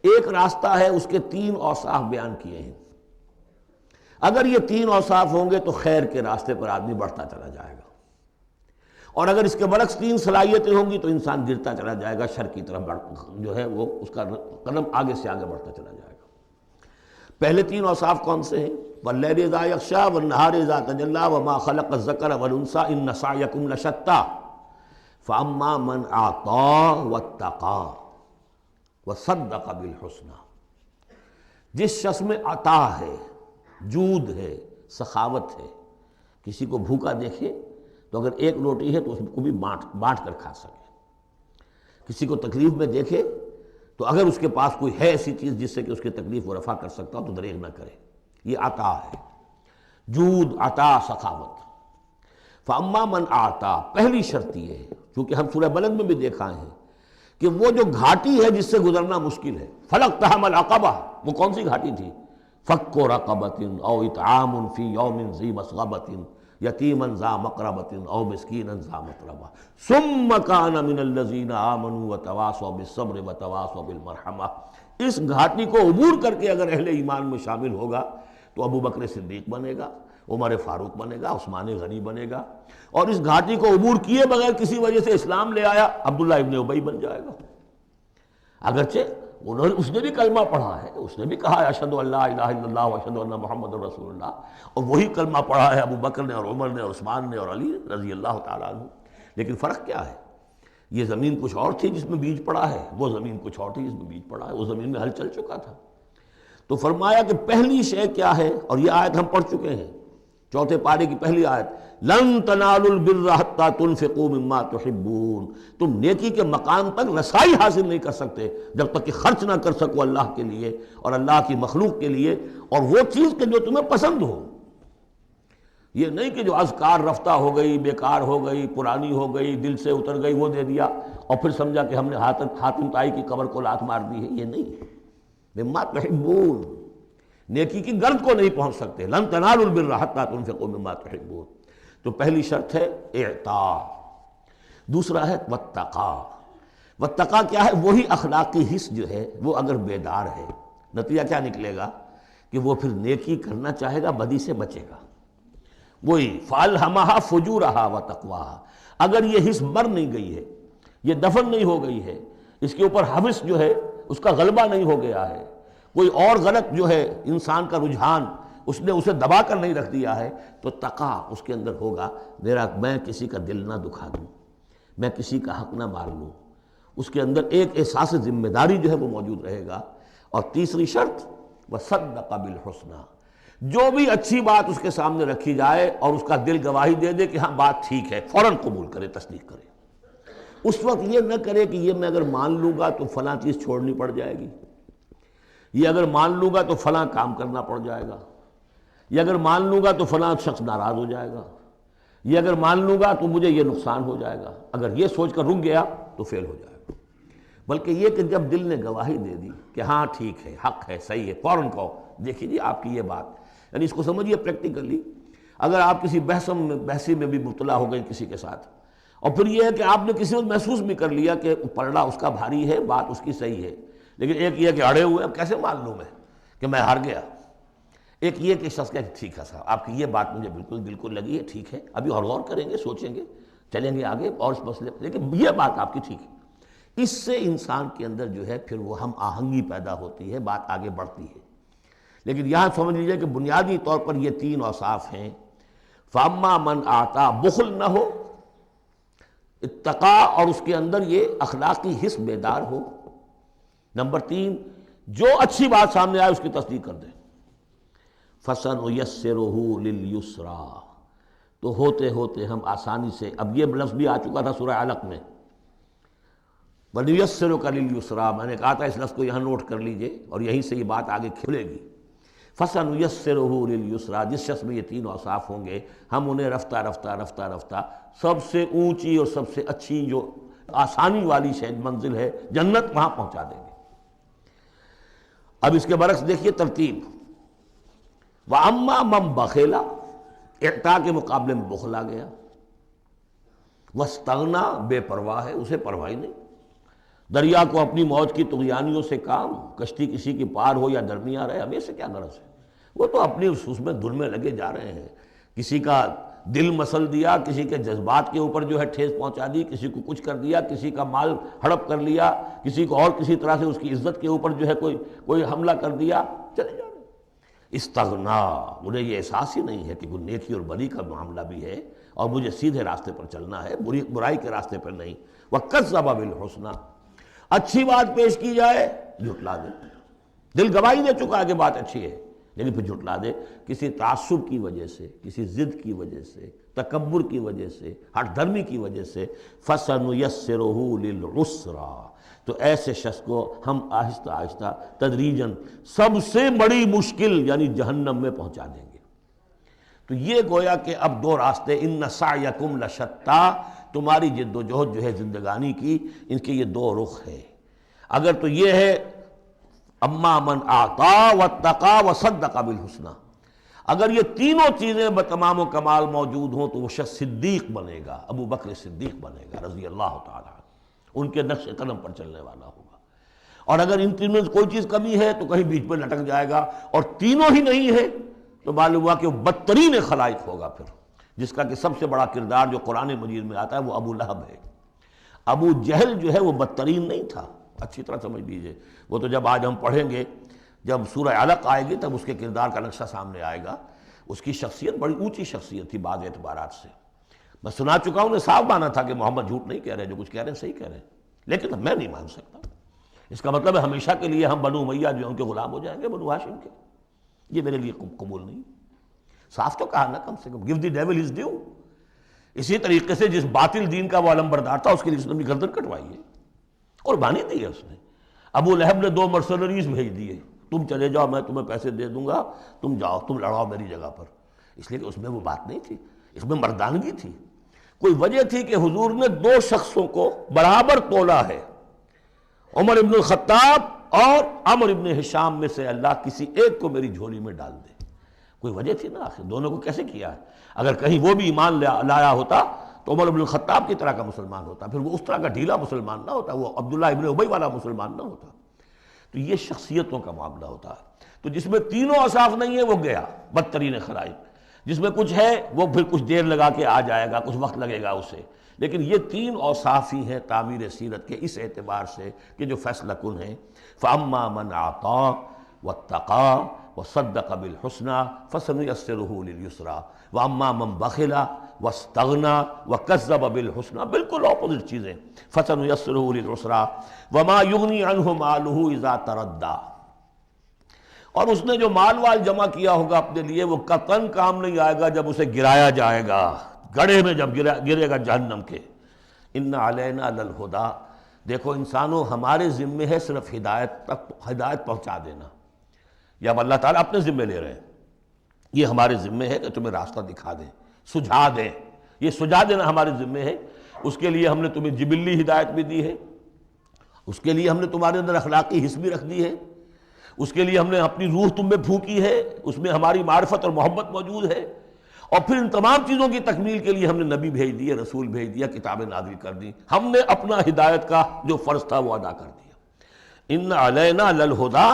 ایک راستہ ہے، اس کے 3 اوصاف بیان کیے ہیں۔ اگر یہ 3 اوصاف ہوں گے تو خیر کے راستے پر آدمی بڑھتا چلا جائے گا، اور اگر اس کے برعکس 3 صلاحیتیں ہوں گی تو انسان گرتا چلا جائے گا، شر کی طرف جو ہے وہ اس کا قدم آگے سے آگے بڑھتا چلا جائے گا۔ پہلے 3 اوصاف کون سے ہیں؟ وَاللَّيْلِ إِذَا يَغْشَىٰ وَالنَّهَارِ إِذَا تَجَلَّىٰ وَمَا خَلَقَ الذَّكَرَ وَالْأُنثَىٰ إِنَّ سَعْيَكُمْ لَشَتَّىٰ فَأَمَّا مَنْ أَعْطَىٰ وَاتَّقَىٰ وَصَدَّقَ بِالْحُسْنَىٰ۔ جس شخص میں عطا ہے، جود ہے، سخاوت ہے، کسی کو بھوکا دیکھے تو اگر 1 روٹی ہے تو اس کو بھی بانٹ کر کھا سکے، کسی کو تکلیف میں دیکھے تو اگر اس کے پاس کوئی ہے ایسی چیز جس سے کہ اس کی تکلیف وہ رفع کر سکتا ہو تو دریغ نہ کرے، یہ عطا ہے، جود، عطا، سخاوت۔ فَأَمَّا مَنْ أَعْطَىٰ، پہلی شرط یہ ہے، چونکہ ہم سورہ بلد میں بھی دیکھا ہے کہ وہ جو گھاٹی ہے جس سے گزرنا مشکل ہے، فَلَقْتَحَمَ الْعَقَبَةَ، وہ کون سی گھاٹی تھی؟ فَكُّ رَقَبَةٍ أَوْ إِطْعَامٌ فِي يَوْمٍ ذِي مَسْغَبَةٍ يَتِيمًا ذَا مَقْرَبَةٍ أَوْ مِسْكِينًا ذَا مَتْرَبَةٍ ثُمَّ كَانَ مِنَ الَّذِينَ آمَنُوا وَتَوَاصَوْا بِالصَّبْرِ وَتَوَاصَوْا بِالْمَرْحَمَةِ۔ اس گھاٹی کو عبور کر کے اگر اہل ایمان میں شامل ہوگا تو ابو بکر صدیق بنے گا، عمر فاروق بنے گا، عثمان غنی بنے گا، اور اس گھاٹی کو عبور کیے بغیر کسی وجہ سے اسلام لے آیا، عبداللہ ابن ابی بن جائے گا۔ اگرچہ اس نے بھی کلمہ پڑھا ہے، اس نے بھی کہا ہے اشہد ان لا الہ الا اللہ واشہد ان محمد رسول اللہ، اور وہی کلمہ پڑھا ہے ابو بکر نے اور عمر نے اور عثمان نے اور علی رضی اللہ تعالیٰ عنہ۔ لیکن فرق کیا ہے؟ یہ زمین کچھ اور تھی جس میں بیج پڑا ہے، وہ زمین کچھ اور تھی جس میں بیج پڑا ہے، وہ زمین میں ہل چل چکا تھا۔ تو فرمایا کہ پہلی شے کیا ہے، اور یہ آیت ہم پڑھ چکے ہیں، 4 پارے کی پہلی آیت، لن تنالوا البر حتى تنفقوا مما تحبون، تم نیکی کے مقام تک رسائی حاصل نہیں کر سکتے جب تک کہ خرچ نہ کر سکو اللہ کے لیے اور اللہ کی مخلوق کے لیے، اور وہ چیز کہ جو تمہیں پسند ہو۔ یہ نہیں کہ جو اذکار رفتہ ہو گئی، بیکار ہو گئی، پرانی ہو گئی، دل سے اتر گئی، وہ دے دیا اور پھر سمجھا کہ ہم نے حاتم طائی کی قبر کو لات مار دی ہے، یہ نہیں۔ مما تحبون، نیکی کی گرد کو نہیں پہنچ سکتے، لن تنالوا البر حتى تنفقوا مما تحبون۔ تو پہلی شرط ہے اعطاء، دوسرا ہے واتقا۔ واتقا کیا ہے؟ وہی اخلاقی حس جو ہے وہ اگر بیدار ہے، نتیجہ کیا نکلے گا کہ وہ پھر نیکی کرنا چاہے گا، بدی سے بچے گا۔ وہی فَأَلْهَمَهَا فُجُورَهَا وَتَقْوَاهَا، اگر یہ حس مر نہیں گئی ہے، یہ دفن نہیں ہو گئی ہے، اس کے اوپر حوث جو ہے اس کا غلبہ نہیں ہو گیا ہے، کوئی اور غلط جو ہے انسان کا رجحان اس نے اسے دبا کر نہیں رکھ دیا ہے، تو تقا اس کے اندر ہوگا، میں کسی کا دل نہ دکھا دوں، میں کسی کا حق نہ مار لوں، اس کے اندر ایک احساس ذمہ داری جو ہے وہ موجود رہے گا۔ اور تیسری شرط وصدق بالحسنى، جو بھی اچھی بات اس کے سامنے رکھی جائے اور اس کا دل گواہی دے دے کہ ہاں بات ٹھیک ہے، فوراً قبول کرے، تصدیق کرے۔ اس وقت یہ نہ کرے کہ یہ میں اگر مان لوں گا تو فلاں چیز چھوڑنی پڑ جائے گی، یہ اگر مان لوں گا تو فلاں کام کرنا پڑ جائے گا، یہ اگر مان لوں گا تو فلاں شخص ناراض ہو جائے گا، یہ اگر مان لوں گا تو مجھے یہ نقصان ہو جائے گا۔ اگر یہ سوچ کر رک گیا تو فیل ہو جائے گا۔ بلکہ یہ کہ جب دل نے گواہی دے دی کہ ہاں ٹھیک ہے، حق ہے، صحیح ہے، فوراً کہو دیکھیے جی آپ کی یہ بات، یعنی اس کو سمجھیے پریکٹیکلی، اگر آپ کسی بحثی میں بھی مبتلا ہو گئے کسی کے ساتھ، اور پھر یہ ہے کہ آپ نے کسی وقت محسوس بھی کر لیا کہ پلڑا اس کا بھاری ہے، بات اس کی صحیح ہے، لیکن ایک یہ کہ اڑے ہوئے، اب کیسے مان لوں میں کہ میں ہار گیا۔ ایک یہ کہ شخص کہے ٹھیک ہے صاحب آپ کی یہ بات مجھے بالکل دل کو لگی ہے، ٹھیک ہے، ابھی اور غور کریں گے، سوچیں گے، چلیں گے آگے اور اس مسئلے پر، لیکن یہ بات آپ کی ٹھیک ہے۔ اس سے انسان کے اندر جو ہے پھر وہ ہم آہنگی پیدا ہوتی ہے، بات آگے بڑھتی ہے۔ لیکن یہاں سمجھ لیجیے کہ بنیادی طور پر یہ تین اوصاف ہیں. فاما من آتا، بخل نہ ہو، اتقا اور اس کے اندر یہ اخلاقی حس بیدار ہو. نمبر 3، جو اچھی بات سامنے آئے اس کی تصدیق کر دے. فَسَنُيَسِّرُهُ لِلْيُسْرَىٰ، تو ہوتے ہوتے ہم آسانی سے، اب یہ لفظ بھی آ چکا تھا سورہ علق میں، وَنُيَسِّرُكَ لِلْيُسْرَىٰ، میں نے کہا تھا اس لفظ کو یہاں نوٹ کر لیجئے اور یہیں سے یہ بات آگے کھلے گی. فَسَنُيَسِّرُهُ لِلْيُسْرَىٰ، جس شخص میں یہ تین اوصاف ہوں گے ہم انہیں رفتہ رفتہ رفتہ رفتہ سب سے اونچی اور سب سے اچھی جو آسانی والی شاید منزل ہے جنت، وہاں پہنچا دیں گے. اب اس کے برعکس دیکھیے ترتیب. وَأَمَّا مَن بَخِلَ، اعطاء کے مقابلے میں بخل آ گیا. وَاسْتَغْنَىٰ، بے پرواہ ہے، اسے پرواہ ہی نہیں. دریا کو اپنی موج کی طغیانیوں سے کام، کشتی کسی کی پار ہو یا درمیان رہے، ہمیں سے کیا غرض ہے؟ وہ تو اپنی اس میں دھن میں لگے جا رہے ہیں. کسی کا دل مسل دیا، کسی کے جذبات کے اوپر جو ہے ٹھیس پہنچا دی، کسی کو کچھ کر دیا، کسی کا مال ہڑپ کر لیا، کسی کو اور کسی طرح سے اس کی عزت کے اوپر جو ہے کوئی حملہ کر دیا، چلے جا رہے. استغنا، انہیں یہ احساس ہی نہیں ہے کہ کوئی نیکی اور بری کا معاملہ بھی ہے اور مجھے سیدھے راستے پر چلنا ہے، برائی کے راستے پر نہیں. وَكَذَّبَ بِالْحُسْنَىٰ، اچھی بات پیش کی جائے جھٹلا دے. دل گواہی دے چکا ہے کہ بات اچھی ہے لیکن پھر جھٹلا دے، کسی تعصب کی وجہ سے، کسی ضد کی وجہ سے، تکبر کی وجہ سے، ہٹ دھرمی کی وجہ سے. فَسَنُيَسِّرُهُ لِلْعُسْرَىٰ، تو ایسے شخص کو ہم آہستہ آہستہ تدریجاً سب سے بڑی مشکل یعنی جہنم میں پہنچا دیں گے. تو یہ گویا کہ اب دو راستے، اِنَّ سَعْيَكُمْ لَشَتَّىٰ، تمہاری جد و جہد جو ہے زندگانی کی، ان کے یہ دو رخ ہے. اگر تو یہ ہے اما من اعطا واتقا وصدق بالحسنى، اگر یہ تینوں چیزیں بتمام و کمال موجود ہوں تو وہ شخص صدیق بنے گا، ابو بکر صدیق بنے گا رضی اللہ تعالی عنہ، ان کے نقش قدم پر چلنے والا ہوگا. اور اگر ان تینوں میں کوئی چیز کمی ہے تو کہیں بیچ میں لٹک جائے گا، اور تینوں ہی نہیں ہے تو معلوم ہوا کہ وہ بدترین خلائق ہوگا پھر، جس کا کہ سب سے بڑا کردار جو قرآن مجید میں آتا ہے وہ ابو لہب ہے. ابو جہل جو ہے وہ بدترین نہیں تھا، اچھی طرح سمجھ لیجئے. وہ تو جب آج ہم پڑھیں گے، جب سورہ علق آئے گی تب اس کے کردار کا نقشہ سامنے آئے گا. اس کی شخصیت بڑی اونچی شخصیت تھی بعض اعتبارات سے. میں سنا چکا ہوں، انہیں صاف مانا تھا کہ محمد جھوٹ نہیں کہہ رہے، جو کچھ کہہ رہے ہیں صحیح کہہ رہے ہیں، لیکن میں نہیں مان سکتا. اس کا مطلب ہے ہمیشہ کے لیے ہم بنو امیہ جو ان کے غلام ہو جائیں گے، بنو ہاشم کے. یہ میرے لیے قبول نہیں. صاف تو کہا نا کم سے کم، give the devil his due. اسی طریقے سے جس باطل دین کا وہ علمبردار تھا اس کے لیے اس نے اپنی گردن کٹوائی ہے، قربانی دی ہے اس نے. ابو لہب نے 2 مرسنریز بھیج دیے، تم چلے جاؤ، میں تمہیں پیسے دے دوں گا، تم جاؤ، تم لڑاؤ میری جگہ پر. اس لیے کہ اس میں وہ بات نہیں تھی، اس میں مردانگی تھی. کوئی وجہ تھی کہ حضور نے 2 شخصوں کو برابر تولا ہے، عمر ابن الخطاب اور عمر ابن ہشام میں سے اللہ کسی ایک کو میری جھولی میں ڈال دے. کوئی وجہ تھی نا، آخر دونوں کو کیسے کیا ہے؟ اگر کہیں وہ بھی ایمان لایا ہوتا تو عمر ابن الخطاب کی طرح کا مسلمان ہوتا، پھر وہ اس طرح کا ڈھیلا مسلمان نہ ہوتا، وہ عبداللہ ابن ابی والا مسلمان نہ ہوتا. تو یہ شخصیتوں کا معاملہ ہوتا ہے. تو جس میں تینوں اوصاف نہیں ہے وہ گیا بدترین خلائق، جس میں کچھ ہے وہ پھر کچھ دیر لگا کے آ جائے گا، کچھ وقت لگے گا اسے. لیکن یہ 3 اوصاف ہی ہیں تعمیر سیرت کے اس اعتبار سے کہ جو فیصلہ کن ہیں. فَأَمَّا مَنْ أَعْطَىٰ وَاتَّقَىٰ وَصَدَّقَ بِالْحُسْنَىٰ فَسَنُيَسِّرُهُ لِلْيُسْرَىٰ وَأَمَّا مَنْ بَخِلَ وَاسْتَغْنَىٰ وَكَذَّبَ بِالْحُسْنَىٰ، بالکل اپوزٹ چیزیں. فَسَنُيَسِّرُهُ لِلْعُسْرَىٰ وَمَا يُغْنِي عَنْهُ مَالُهُ إِذَا تَرَدَّىٰ، اور اس نے جو مال جمع کیا ہوگا اپنے لیے وہ قطعاً کام نہیں آئے گا جب اسے گرایا جائے گا، گڑھے میں جب گرے گا جہنم کے. إِنَّ عَلَيْنَا لَلْهُدَىٰ، دیکھو انسانوں ہمارے ذمے ہے صرف ہدایت پہنچا دینا. یہ اب اللہ تعالیٰ اپنے ذمے لے رہے ہیں، یہ ہمارے ذمے ہے کہ تمہیں راستہ دکھا دیں، سجھا دیں. یہ سجھا دینا ہمارے ذمے ہے. اس کے لیے ہم نے تمہیں جبلی ہدایت بھی دی ہے، اس کے لیے ہم نے تمہارے اندر اخلاقی حس بھی رکھ دی ہے، اس کے لیے ہم نے اپنی روح تم میں پھونکی ہے، اس میں ہماری معرفت اور محبت موجود ہے. اور پھر ان تمام چیزوں کی تکمیل کے لیے ہم نے نبی بھیج دیے، رسول بھیج دیا، کتابیں نازل کر دی. ہم نے اپنا ہدایت کا جو فرض تھا وہ ادا کر دیا. ان علینا للہدیٰ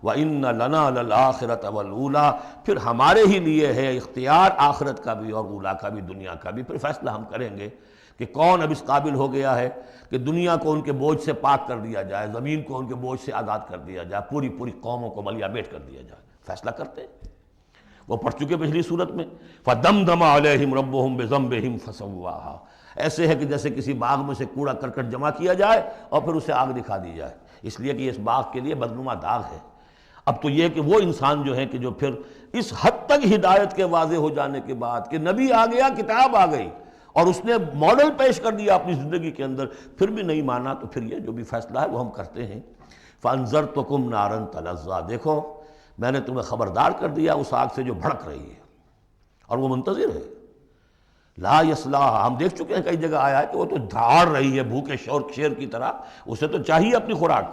وَإِنَّ لَنَا لَلْآخِرَةَ وَالْأُولَىٰ، پھر ہمارے ہی لیے ہے اختیار آخرت کا بھی اور اولا کا بھی، دنیا کا بھی. پھر فیصلہ ہم کریں گے کہ کون اب اس قابل ہو گیا ہے کہ دنیا کو ان کے بوجھ سے پاک کر دیا جائے، زمین کو ان کے بوجھ سے آزاد کر دیا جائے، پوری قوموں کو ملیہ بیٹ کر دیا جائے. فیصلہ کرتے ہیں۔ وہ پڑھ چکے پچھلی صورت میں، فَدَمْدَمَ عَلَيْهِمْ رَبُّهُمْ بِذَنبِهِمْ فَسَوَّاهَا، ایسے ہے کہ جیسے کسی باغ میں سے کوڑا کرکٹ جمع کیا جائے اور پھر اسے آگ دکھا دی جائے، اس لیے کہ اس باغ کے لیے بدنما داغ ہے۔ اب تو یہ کہ وہ انسان جو ہے کہ جو پھر اس حد تک ہدایت کے واضح ہو جانے کے بعد کہ نبی آ گیا، کتاب آ گئی اور اس نے ماڈل پیش کر دیا اپنی زندگی کے اندر، پھر بھی نہیں مانا، تو پھر یہ جو بھی فیصلہ ہے وہ ہم کرتے ہیں۔ فَأَنذَرْتُكُمْ نَارًا تَلَظَّىٰ، دیکھو میں نے تمہیں خبردار کر دیا اس آگ سے جو بھڑک رہی ہے اور وہ منتظر ہے۔ لا یصلاھا، ہم دیکھ چکے ہیں کئی جگہ آیا ہے کہ وہ تو دھاڑ رہی ہے بھوکے شیر کی طرح، اسے تو چاہیے اپنی خوراک۔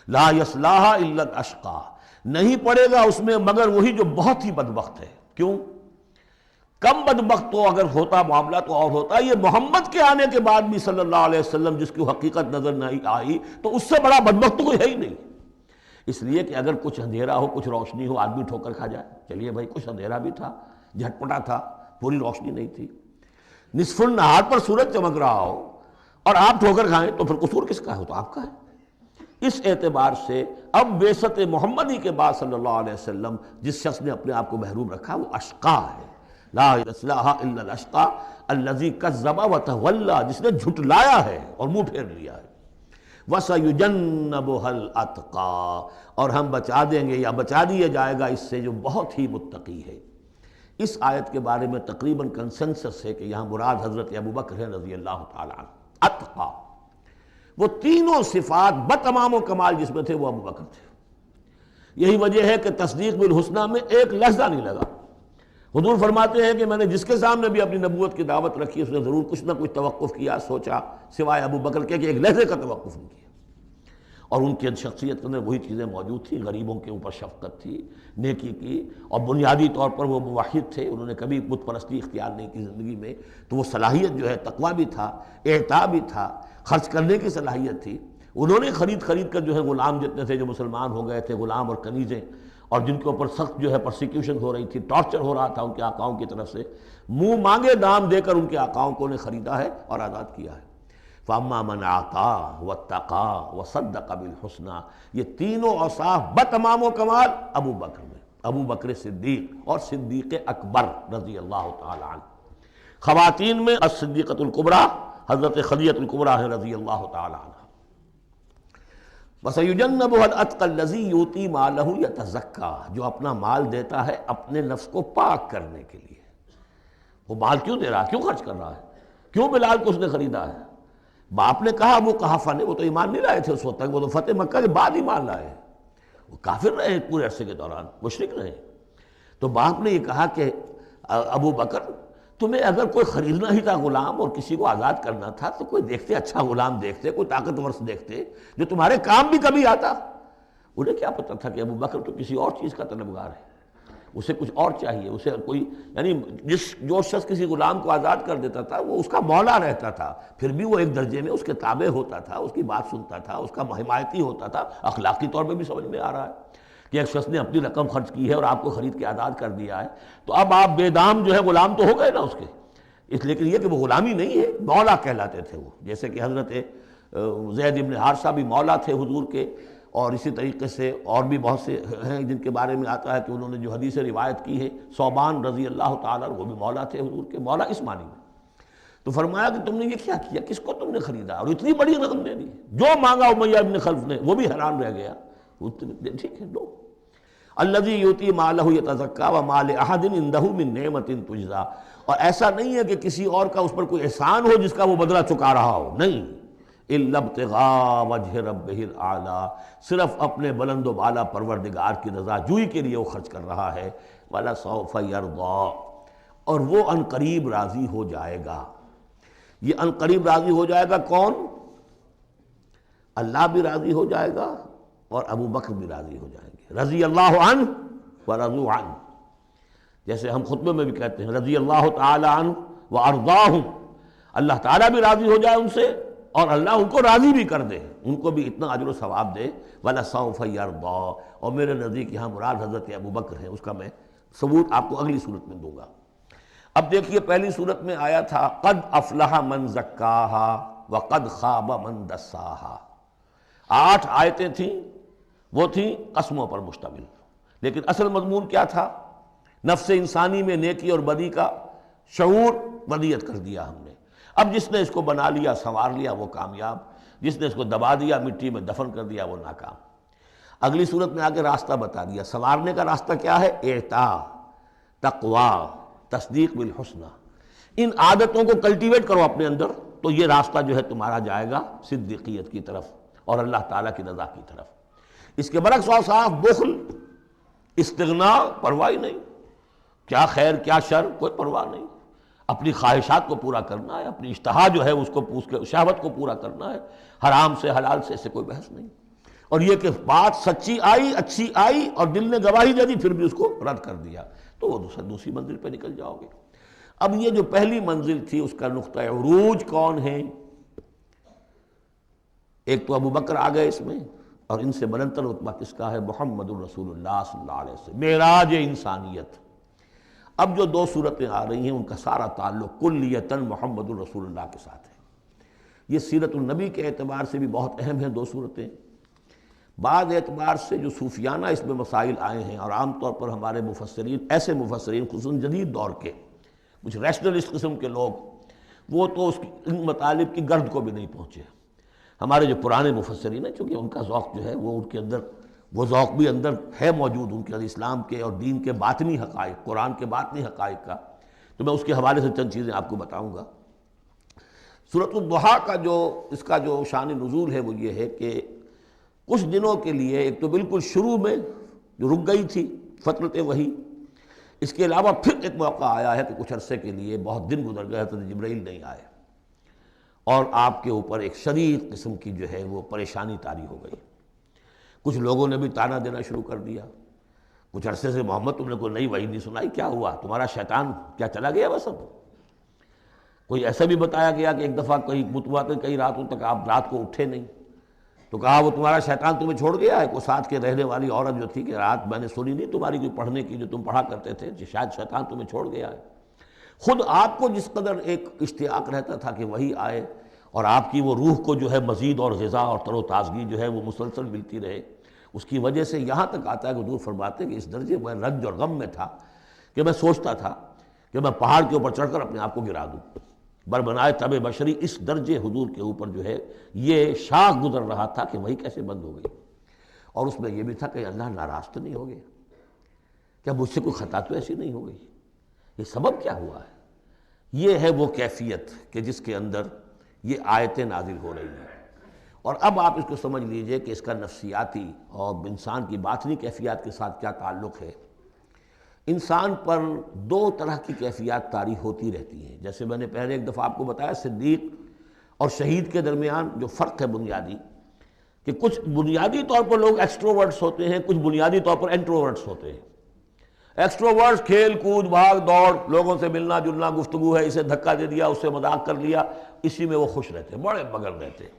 لا یصلاھا الا الاشقی، نہیں پڑے گا اس میں مگر وہی جو بہت ہی بدبخت ہے۔ کیوں؟ کم بدبخت تو اگر ہوتا معاملہ تو اور ہوتا، یہ محمد کے آنے کے بعد بھی صلی اللہ علیہ وسلم جس کی حقیقت نظر نہیں آئی تو اس سے بڑا بدبخت تو کوئی ہے ہی نہیں۔ اس لیے کہ اگر کچھ اندھیرا ہو، کچھ روشنی ہو، آدمی ٹھوکر کھا جائے، چلیے بھائی کچھ اندھیرا بھی تھا، جھٹپٹا تھا، پوری روشنی نہیں تھی، نصف النہار پر سورج چمک رہا ہو اور آپ ٹھوکر کھائیں تو پھر قصور کس کا ہے؟ تو آپ کا ہے۔ اس اعتبار سے اب بعثت محمدی کے بعد صلی اللہ علیہ وسلم جس شخص نے اپنے آپ کو محروم رکھا وہ اشقا ہے۔ لا یصلاھا الا الاشقی الذی کذب وتولی، جس نے جھٹلایا ہے اور منہ پھیر لیا ہے۔ وَسَيُجَنَّبُهَا الْأَتْقَى، اور ہم بچا دیں گے یا بچا دیا جائے گا اس سے جو بہت ہی متقی ہے۔ اس آیت کے بارے میں تقریباً کنسنسس ہے کہ یہاں مراد حضرت ابوبکر ہیں رضی اللہ تعالیٰ عنہ۔ اتقا، وہ تینوں صفات بتمام و کمال جس میں تھے وہ ابوبکر تھے۔ یہی وجہ ہے کہ تصدیق بالحسنہ میں ایک لحظہ نہیں لگا۔ حضور فرماتے ہیں کہ میں نے جس کے سامنے بھی اپنی نبوت کی دعوت رکھی اس نے ضرور کچھ نہ کچھ توقف کیا، سوچا، سوائے ابوبکر کے کہ ایک لحظے کا توقف نہیں کیا۔ اور ان کی شخصیت میں وہی چیزیں موجود تھیں، غریبوں کے اوپر شفقت تھی، نیکی کی، اور بنیادی طور پر وہ موحد تھے، انہوں نے کبھی بت پرستی اختیار نہیں کی زندگی میں، تو وہ صلاحیت جو ہے تقویٰ بھی تھا، اعطاء بھی تھا، خرچ کرنے کی صلاحیت تھی۔ انہوں نے خرید کر جو ہے غلام جتنے تھے جو مسلمان ہو گئے تھے، غلام اور کنیزیں، اور جن کے اوپر سخت جو ہے پرسیکیوشن ہو رہی تھی، ٹارچر ہو رہا تھا ان کے آقاؤں کی طرف سے، منہ مانگے دام دے کر ان کے آقاؤں کو نے خریدا ہے اور آزاد کیا ہے۔ فَأَمَّا مَنْ أَعْطَىٰ وَاتَّقَىٰ وَصَدَّقَ بِالْحُسْنَىٰ، یہ تینوں اوصاف بتمام و کمال ابو بکر میں، ابو بکر صدیق اور صدیق اکبر رضی اللہ تعالی عنہ۔ خواتین میں الصدیقۃ الکبریٰ حضرت خدیجہ الکبریٰ ہیں رضی اللہ تعالی عنہ۔ وَسَيُجَنَّبُهَا الْأَتْقَى الَّذِي يُؤْتِي مَالَهُ يَتَزَكَّىٰ، جو اپنا مال دیتا ہے اپنے نفس کو پاک کرنے کے لیے۔ وہ مال کیوں دے رہا ہے؟ کیوں خرچ کر رہا ہے؟ کیوں بلال کو اس نے خریدا ہے؟ باپ نے کہا ابو قحافہ نے، وہ تو ایمان نہیں لائے تھے اس وقت تک، وہ تو فتح مکہ کے بعد ایمان لائے، وہ کافر رہے پورے عرصے کے دوران، مشرک رہے۔ تو باپ نے یہ کہا کہ ابو بکر تمہیں اگر کوئی خریدنا ہی تھا غلام اور کسی کو آزاد کرنا تھا تو کوئی دیکھتے، اچھا غلام دیکھتے، کوئی طاقتور سے دیکھتے جو تمہارے کام بھی کبھی آتا۔ انہیں کیا پتہ تھا کہ ابو بکر تو کسی اور چیز کا طلبگار ہے، اسے کچھ اور چاہیے، اسے کوئی، یعنی جو شخص کسی غلام کو آزاد کر دیتا تھا وہ اس کا مولا رہتا تھا، پھر بھی وہ ایک درجے میں اس کے تابع ہوتا تھا، اس کی بات سنتا تھا، اس کا حمایتی ہوتا تھا۔ اخلاقی طور پہ بھی سمجھ میں آ رہا ہے کہ ایک شخص نے اپنی رقم خرچ کی ہے اور آپ کو خرید کے آزاد کر دیا ہے تو اب آپ بے دام جو ہے غلام تو ہو گئے نا اس کے، اس لیے کہ یہ کہ وہ غلامی نہیں ہے، مولا کہلاتے تھے وہ، جیسے کہ حضرت زید ابن حارثہ بھی مولا تھے حضور کے، اور اسی طریقے سے اور بھی بہت سے ہیں جن کے بارے میں آتا ہے کہ انہوں نے جو حدیث روایت کی ہے، ثوبان رضی اللہ تعالیٰ وہ بھی مولا تھے حضور کے، مولا اس معنی میں۔ تو فرمایا کہ تم نے یہ کیا کیا، کس کو تم نے خریدا اور اتنی بڑی رقم دے دی؟ جو مانگا امیہ ابن خلف نے، وہ بھی حیران رہ گیا، ٹھیک ہے دو۔ الذی یؤتی مالہ یتزکیٰ وما لأحد عندہ من نعمۃ تجزیٰ، اور ایسا نہیں ہے کہ کسی اور کا اس پر کوئی احسان ہو جس کا وہ بدلہ چکا رہا ہو، نہیں، الا ابتغاء وجہ ربہ الاعلیٰ، صرف اپنے بلند و بالا پروردگار کی رضا جوئی کے لیے وہ خرچ کر رہا ہے۔ وَلَسَوْفَ يَرْضَىٰ، اور وہ ان قریب راضی ہو جائے گا۔ یہ ان قریب راضی ہو جائے گا کون؟ اللہ بھی راضی ہو جائے گا اور ابو بکر بھی راضی ہو جائیں گے، رضی اللہ عنہ ورضوا عنہ، جیسے ہم خطبے میں بھی کہتے ہیں رضی اللہ تعالی عنہ وارضاہم، اللہ تعالیٰ بھی راضی ہو جائے ان سے اور اللہ ان کو راضی بھی کر دے، ان کو بھی اتنا اجر و ثواب دے۔ وَلَسَوْفَ يَرْضَىٰ، اور میرے نزدیک یہاں مراد حضرت ابو بکر ہیں، اس کا میں ثبوت آپ کو اگلی صورت میں دوں گا۔ اب دیکھیے پہلی صورت میں آیا تھا قد افلح من زکاہا وقد خاب من دساہا، 8 آیتیں تھیں، وہ تھیں قسموں پر مشتمل، لیکن اصل مضمون کیا تھا؟ نفس انسانی میں نیکی اور بدی کا شعور ودیت کر دیا ہم نے۔ اب جس نے اس کو بنا لیا، سنوار لیا، وہ کامیاب، جس نے اس کو دبا دیا، مٹی میں دفن کر دیا، وہ ناکام۔ اگلی صورت میں آگے راستہ بتا دیا۔ سنوارنے کا راستہ کیا ہے؟ اعطاء، تقویٰ، تصدیق بالحسنہ۔ ان عادتوں کو کلٹیویٹ کرو اپنے اندر، تو یہ راستہ جو ہے تمہارا جائے گا صدیقیت کی طرف اور اللہ تعالیٰ کی رضا کی طرف۔ اس کے برعکس اور صاف بخل، استغنا، پرواہ نہیں، کیا خیر کیا شر، کوئی پرواہ نہیں، اپنی خواہشات کو پورا کرنا ہے، اپنی اشتہا جو ہے اس کو پوچھ کے شہوت کو پورا کرنا ہے، حرام سے حلال سے، اس سے کوئی بحث نہیں۔ اور یہ کہ بات سچی آئی، اچھی آئی اور دل نے گواہی دے دی، پھر بھی اس کو رد کر دیا، تو وہ دوسری منزل پہ نکل جاؤ گے۔ اب یہ جو پہلی منزل تھی اس کا نقطہ عروج کون ہے؟ ایک تو ابو بکر آ گئے اس میں، اور ان سے بلندتر رتبہ کس کا ہے؟ محمد الرسول اللہ صلی اللہ علیہ وسلم، معراج انسانیت۔ اب جو دو صورتیں آ رہی ہیں ان کا سارا تعلق کلیتاً محمد الرسول اللہ کے ساتھ ہے۔ یہ سیرت النبی کے اعتبار سے بھی بہت اہم ہیں دو صورتیں۔ بعض اعتبار سے جو صوفیانہ اس میں مسائل آئے ہیں، اور عام طور پر ہمارے مفسرین، ایسے مفسرین خصوصاً جدید دور کے کچھ ریشنلسٹ قسم کے لوگ، وہ تو ان مطالب کی گرد کو بھی نہیں پہنچے۔ ہمارے جو پرانے مفسرین ہیں، چونکہ ان کا ذوق جو ہے وہ ان کے اندر، وہ ذوق بھی اندر ہے موجود ان کے اندر، اسلام کے اور دین کے باطنی حقائق، قرآن کے باطنی حقائق کا، تو میں اس کے حوالے سے چند چیزیں آپ کو بتاؤں گا۔ سورۃ الضحیٰ کا اس کا جو شان نزول ہے وہ یہ ہے کہ کچھ دنوں کے لیے، ایک تو بالکل شروع میں جو رک گئی تھی فترت وحی، اس کے علاوہ پھر ایک موقع آیا ہے کہ کچھ عرصے کے لیے بہت دن گزر گئے، حضرت جبرائیل نہیں آئے، اور آپ کے اوپر ایک شدید قسم کی جو ہے وہ پریشانی طاری ہو گئی۔ کچھ لوگوں نے بھی طعنہ دینا شروع کر دیا، کچھ عرصے سے محمد تم نے کوئی نئی وحی نہیں سنائی، کیا ہوا تمہارا شیطان کیا چلا گیا بس؟ اب کوئی ایسا بھی بتایا گیا کہ ایک دفعہ کئی متواتر کئی راتوں تک آپ رات کو اٹھے نہیں، تو کہا وہ تمہارا شیطان تمہیں چھوڑ گیا ہے۔ کوئی ساتھ کے رہنے والی عورت جو تھی کہ رات میں نے سنی نہیں تمہاری کوئی پڑھنے کی جو تم پڑھا کرتے تھے، شاید شیطان تمہیں چھوڑ گیا ہے۔ خود آپ کو جس قدر ایک اشتیاق رہتا تھا کہ وہی آئے اور آپ کی وہ روح کو جو ہے مزید اور غذا اور تر و تازگی جو ہے وہ مسلسل ملتی رہے، اس کی وجہ سے یہاں تک آتا ہے کہ حضور فرماتے ہیں کہ اس درجے میں رنج اور غم میں تھا کہ میں سوچتا تھا کہ میں پہاڑ کے اوپر چڑھ کر اپنے آپ کو گرا دوں۔ بربنائے طب بشری، اس درجے حضور کے اوپر جو ہے یہ شاخ گزر رہا تھا کہ وہی کیسے بند ہو گئی۔ اور اس میں یہ بھی تھا کہ اللہ ناراض تو نہیں ہو گیا، کیا مجھ سے کوئی خطا تو ایسی نہیں ہو گئی؟ یہ سبب کیا ہوا ہے؟ یہ ہے وہ کیفیت کہ جس کے اندر یہ آیتیں نازل ہو رہی ہیں۔ اور اب آپ اس کو سمجھ لیجئے کہ اس کا نفسیاتی اور انسان کی باطنی کیفیات کے ساتھ کیا تعلق ہے۔ انسان پر دو طرح کی کیفیات طاری ہوتی رہتی ہیں، جیسے میں نے پہلے ایک دفعہ آپ کو بتایا صدیق اور شہید کے درمیان جو فرق ہے بنیادی، کہ کچھ بنیادی طور پر لوگ ایکسٹروورٹس ہوتے ہیں، کچھ بنیادی طور پر انٹروورٹس ہوتے ہیں۔ ایکسٹروورٹس کھیل کود بھاگ دوڑ، لوگوں سے ملنا جلنا، گفتگو ہے، اسے دھکا دے دیا، اس سے مذاق کر لیا، اسی میں وہ خوش رہتے ہیں، بڑے مگن رہتے ہیں،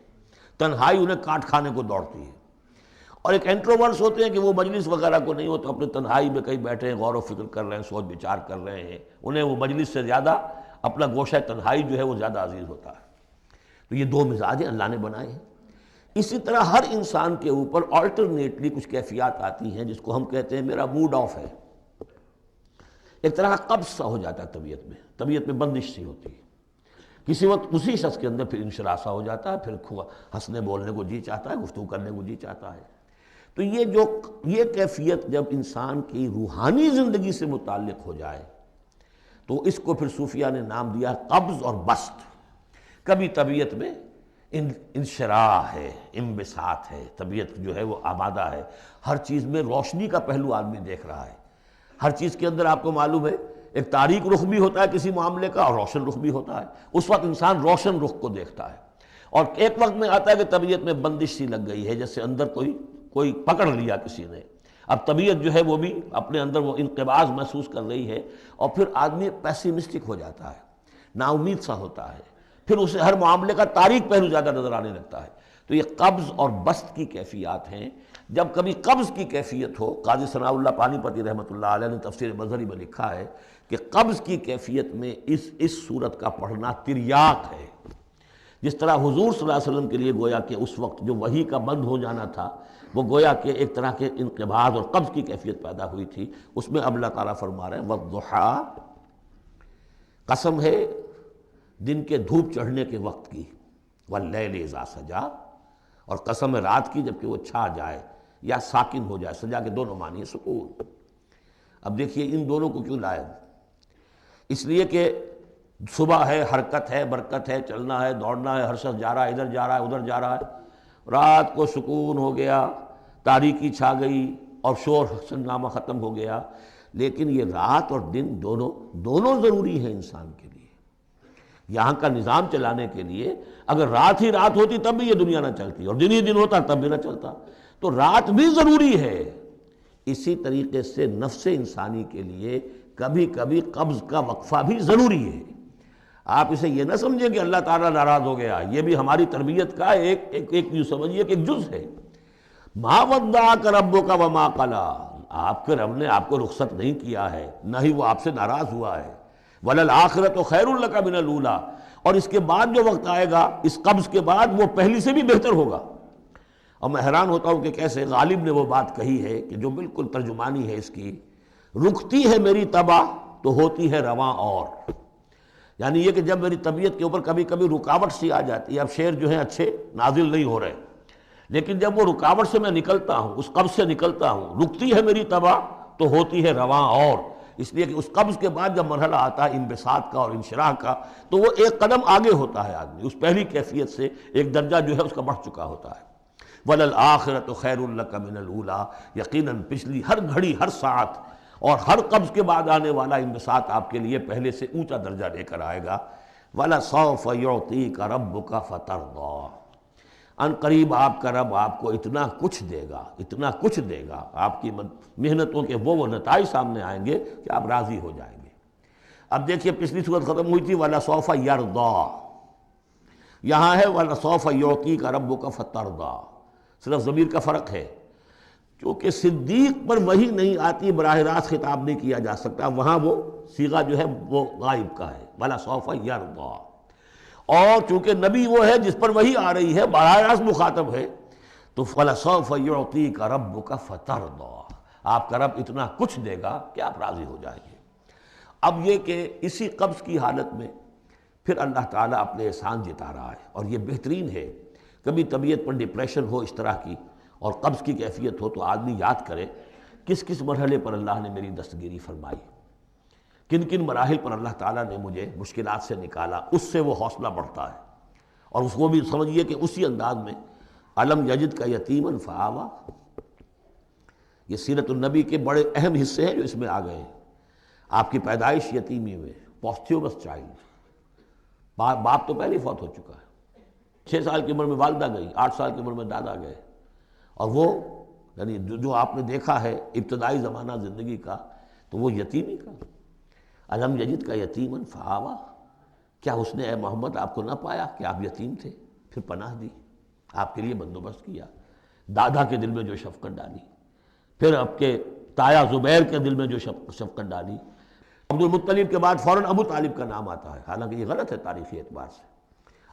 تنہائی انہیں کاٹ کھانے کو دوڑتی ہے۔ اور ایک انٹروورٹس ہوتے ہیں کہ وہ مجلس وغیرہ کو نہیں ہوتے، اپنے تنہائی میں کہیں بیٹھے ہیں، غور و فکر کر رہے ہیں، سوچ بچار کر رہے ہیں، انہیں وہ مجلس سے زیادہ اپنا گوشہ تنہائی جو ہے وہ زیادہ عزیز ہوتا ہے۔ تو یہ دو مزاج اللہ نے بنائے ہیں۔ اسی طرح ہر انسان کے اوپر آلٹرنیٹلی کچھ کیفیات آتی ہیں، جس کو ہم کہتے ہیں میرا موڈ آف ہے، ایک طرح کا قبض سا ہو جاتا ہے طبیعت میں بندش سی ہوتی ہے، کسی وقت اسی شخص کے اندر پھر انشراح سا ہو جاتا ہے، پھر ہنسنے بولنے کو جی چاہتا ہے، گفتگو کرنے کو جی چاہتا ہے۔ تو یہ کیفیت جب انسان کی روحانی زندگی سے متعلق ہو جائے تو اس کو پھر صوفیہ نے نام دیا قبض اور بسط۔ کبھی طبیعت میں انشراح ہے، انبساط ہے، طبیعت جو ہے وہ آمادہ ہے، ہر چیز میں روشنی کا پہلو آدمی دیکھ رہا ہے، ہر چیز کے اندر آپ کو معلوم ہے ایک تاریک رخ بھی ہوتا ہے کسی معاملے کا اور روشن رخ بھی ہوتا ہے، اس وقت انسان روشن رخ کو دیکھتا ہے۔ اور ایک وقت میں آتا ہے کہ طبیعت میں بندش سی لگ گئی ہے، جیسے اندر کوئی پکڑ لیا کسی نے، اب طبیعت جو ہے وہ بھی اپنے اندر وہ انقباض محسوس کر رہی ہے، اور پھر آدمی پیسیمسٹک ہو جاتا ہے، نا امید سا ہوتا ہے، پھر اسے ہر معاملے کا تاریک پہلو زیادہ نظر آنے لگتا ہے۔ تو یہ قبض اور بسط کی کیفیات ہیں۔ جب کبھی قبض کی کیفیت ہو، قاضی ثناء اللہ پانی پتی رحمۃ اللہ علیہ نے تفسیر مظہری میں لکھا ہے کہ قبض کی کیفیت میں اس صورت کا پڑھنا تریاق ہے۔ جس طرح حضور صلی اللہ علیہ وسلم کے لیے گویا کہ اس وقت جو وحی کا بند ہو جانا تھا وہ گویا کہ ایک طرح کے انقباض اور قبض کی کیفیت پیدا ہوئی تھی، اس میں اب اللہ تعالیٰ فرما رہے ہیں والضحیٰ، قسم ہے دن کے دھوپ چڑھنے کے وقت کی، واللیل اذا سجا، اور قسم ہے رات کی جبکہ وہ چھا جائے یا ساکن ہو جائے، سجا کے دونوں معنی ہیں سکون۔ اب دیکھیے ان دونوں کو کیوں لائے؟ اس لیے کہ صبح ہے، حرکت ہے، برکت ہے، چلنا ہے، دوڑنا ہے، ہر شخص جا رہا ہے، ادھر جا رہا ہے، ادھر جا رہا ہے، رات کو سکون ہو گیا، تاریکی چھا گئی اور شور ہنگامہ ختم ہو گیا۔ لیکن یہ رات اور دن دونوں ضروری ہیں انسان کے لیے، یہاں کا نظام چلانے کے لیے۔ اگر رات ہی رات ہوتی تب بھی یہ دنیا نہ چلتی، اور دن ہی دن ہوتا تب بھی نہ چلتا، تو رات بھی ضروری ہے۔ اسی طریقے سے نفس انسانی کے لیے کبھی کبھی قبض کا وقفہ بھی ضروری ہے۔ آپ اسے یہ نہ سمجھیں کہ اللہ تعالیٰ ناراض ہو گیا، یہ بھی ہماری تربیت کا ایک یوں سمجھیے کہ ایک جز ہے۔ ما ودعک ربک وما قلی، آپ کے رب نے آپ کو رخصت نہیں کیا ہے، نہ ہی وہ آپ سے ناراض ہوا ہے۔ وللآخرۃ خیر لک من الاولی، اور اس کے بعد جو وقت آئے گا اس قبض کے بعد وہ پہلی سے بھی بہتر ہوگا۔ اور میں حیران ہوتا ہوں کہ کیسے غالب نے وہ بات کہی ہے کہ جو بالکل ترجمانی ہے اس کی، رکتی ہے میری تباہ تو ہوتی ہے رواں اور، یعنی یہ کہ جب میری طبیعت کے اوپر کبھی کبھی رکاوٹ سی آ جاتی ہے، اب شعر جو ہیں اچھے نازل نہیں ہو رہے، لیکن جب وہ رکاوٹ سے میں نکلتا ہوں، اس قبض سے نکلتا ہوں، رکتی ہے میری تباہ تو ہوتی ہے رواں اور، اس لیے کہ اس قبض کے بعد جب مرحلہ آتا ہے انبساط کا اور انشراح کا تو وہ ایک قدم آگے ہوتا ہے، آدمی اس پہلی کیفیت سے ایک درجہ جو ہے اس کا بڑھ چکا ہوتا ہے۔ وَلَلْآخِرَةُ خَيْرٌ لَكَ مِنَ الْأُولَىٰ، یقیناً پچھلی ہر گھڑی، ہر ساعت اور ہر قبض کے بعد آنے والا انبساط آپ کے لیے پہلے سے اونچا درجہ لے کر آئے گا۔ وَلَسَوْفَ يُعْطِيكَ رَبُّكَ فَتَرْضَىٰ، ان قریب آپ کا رب آپ کو اتنا کچھ دے گا، اتنا کچھ دے گا، آپ کی محنتوں کے وہ نتائج سامنے آئیں گے کہ آپ راضی ہو جائیں گے۔ اب دیکھیے پچھلی صورت ختم ہوئی تھی وَلَسَوْفَ يَرْضَىٰ، یہاں ہے وَلَسَوْفَ يُعْطِيكَ رَبُّكَ فَتَرْضَىٰ، صرف ضمیر کا فرق ہے، چونکہ صدیق پر وحی نہیں آتی براہ راست خطاب نہیں کیا جا سکتا، وہاں وہ صیغہ جو ہے وہ غائب کا ہے وَلَسَوْفَ يَرْضَىٰ، اور چونکہ نبی وہ ہے جس پر وحی آ رہی ہے، براہ راست مخاطب ہے، تو وَلَسَوْفَ يُعْطِيكَ رَبُّكَ فَتَرْضَىٰ، آپ کا رب اتنا کچھ دے گا کہ آپ راضی ہو جائیں گے۔ اب یہ کہ اسی قبض کی حالت میں پھر اللہ تعالیٰ اپنے احسان جتا رہا ہے، اور یہ بہترین ہے۔ کبھی طبیعت پر ڈپریشن ہو اس طرح کی اور قبض کی کیفیت ہو تو آدمی یاد کرے کس کس مرحلے پر اللہ نے میری دستگیری فرمائی، کن کن مراحل پر اللہ تعالیٰ نے مجھے مشکلات سے نکالا، اس سے وہ حوصلہ بڑھتا ہے۔ اور اس کو بھی سمجھیے کہ اسی انداز میں الم یجد کا یتیما فآویٰ، یہ سیرت النبی کے بڑے اہم حصے ہیں جو اس میں آ گئے ہیں۔ آپ کی پیدائش یتیمی میں، پوسٹیومس چائلڈ، باپ تو پہلے فوت ہو چکا ہے، 6 سال کی عمر میں والدہ گئی، 8 سال کی عمر میں دادا گئے، اور وہ یعنی جو آپ نے دیکھا ہے ابتدائی زمانہ زندگی کا تو وہ یتیمی کا۔ الم یجد کا یتیما فآویٰ، کیا اس نے اے محمد آپ کو نہ پایا کہ آپ یتیم تھے، پھر پناہ دی، آپ کے لیے بندوبست کیا، دادا کے دل میں جو شفقت ڈالی، پھر آپ کے تایا زبیر کے دل میں جو شفقت ڈالی۔ عبد المطلب کے بعد فوراً ابو طالب کا نام آتا ہے، حالانکہ یہ غلط ہے تاریخی اعتبار سے۔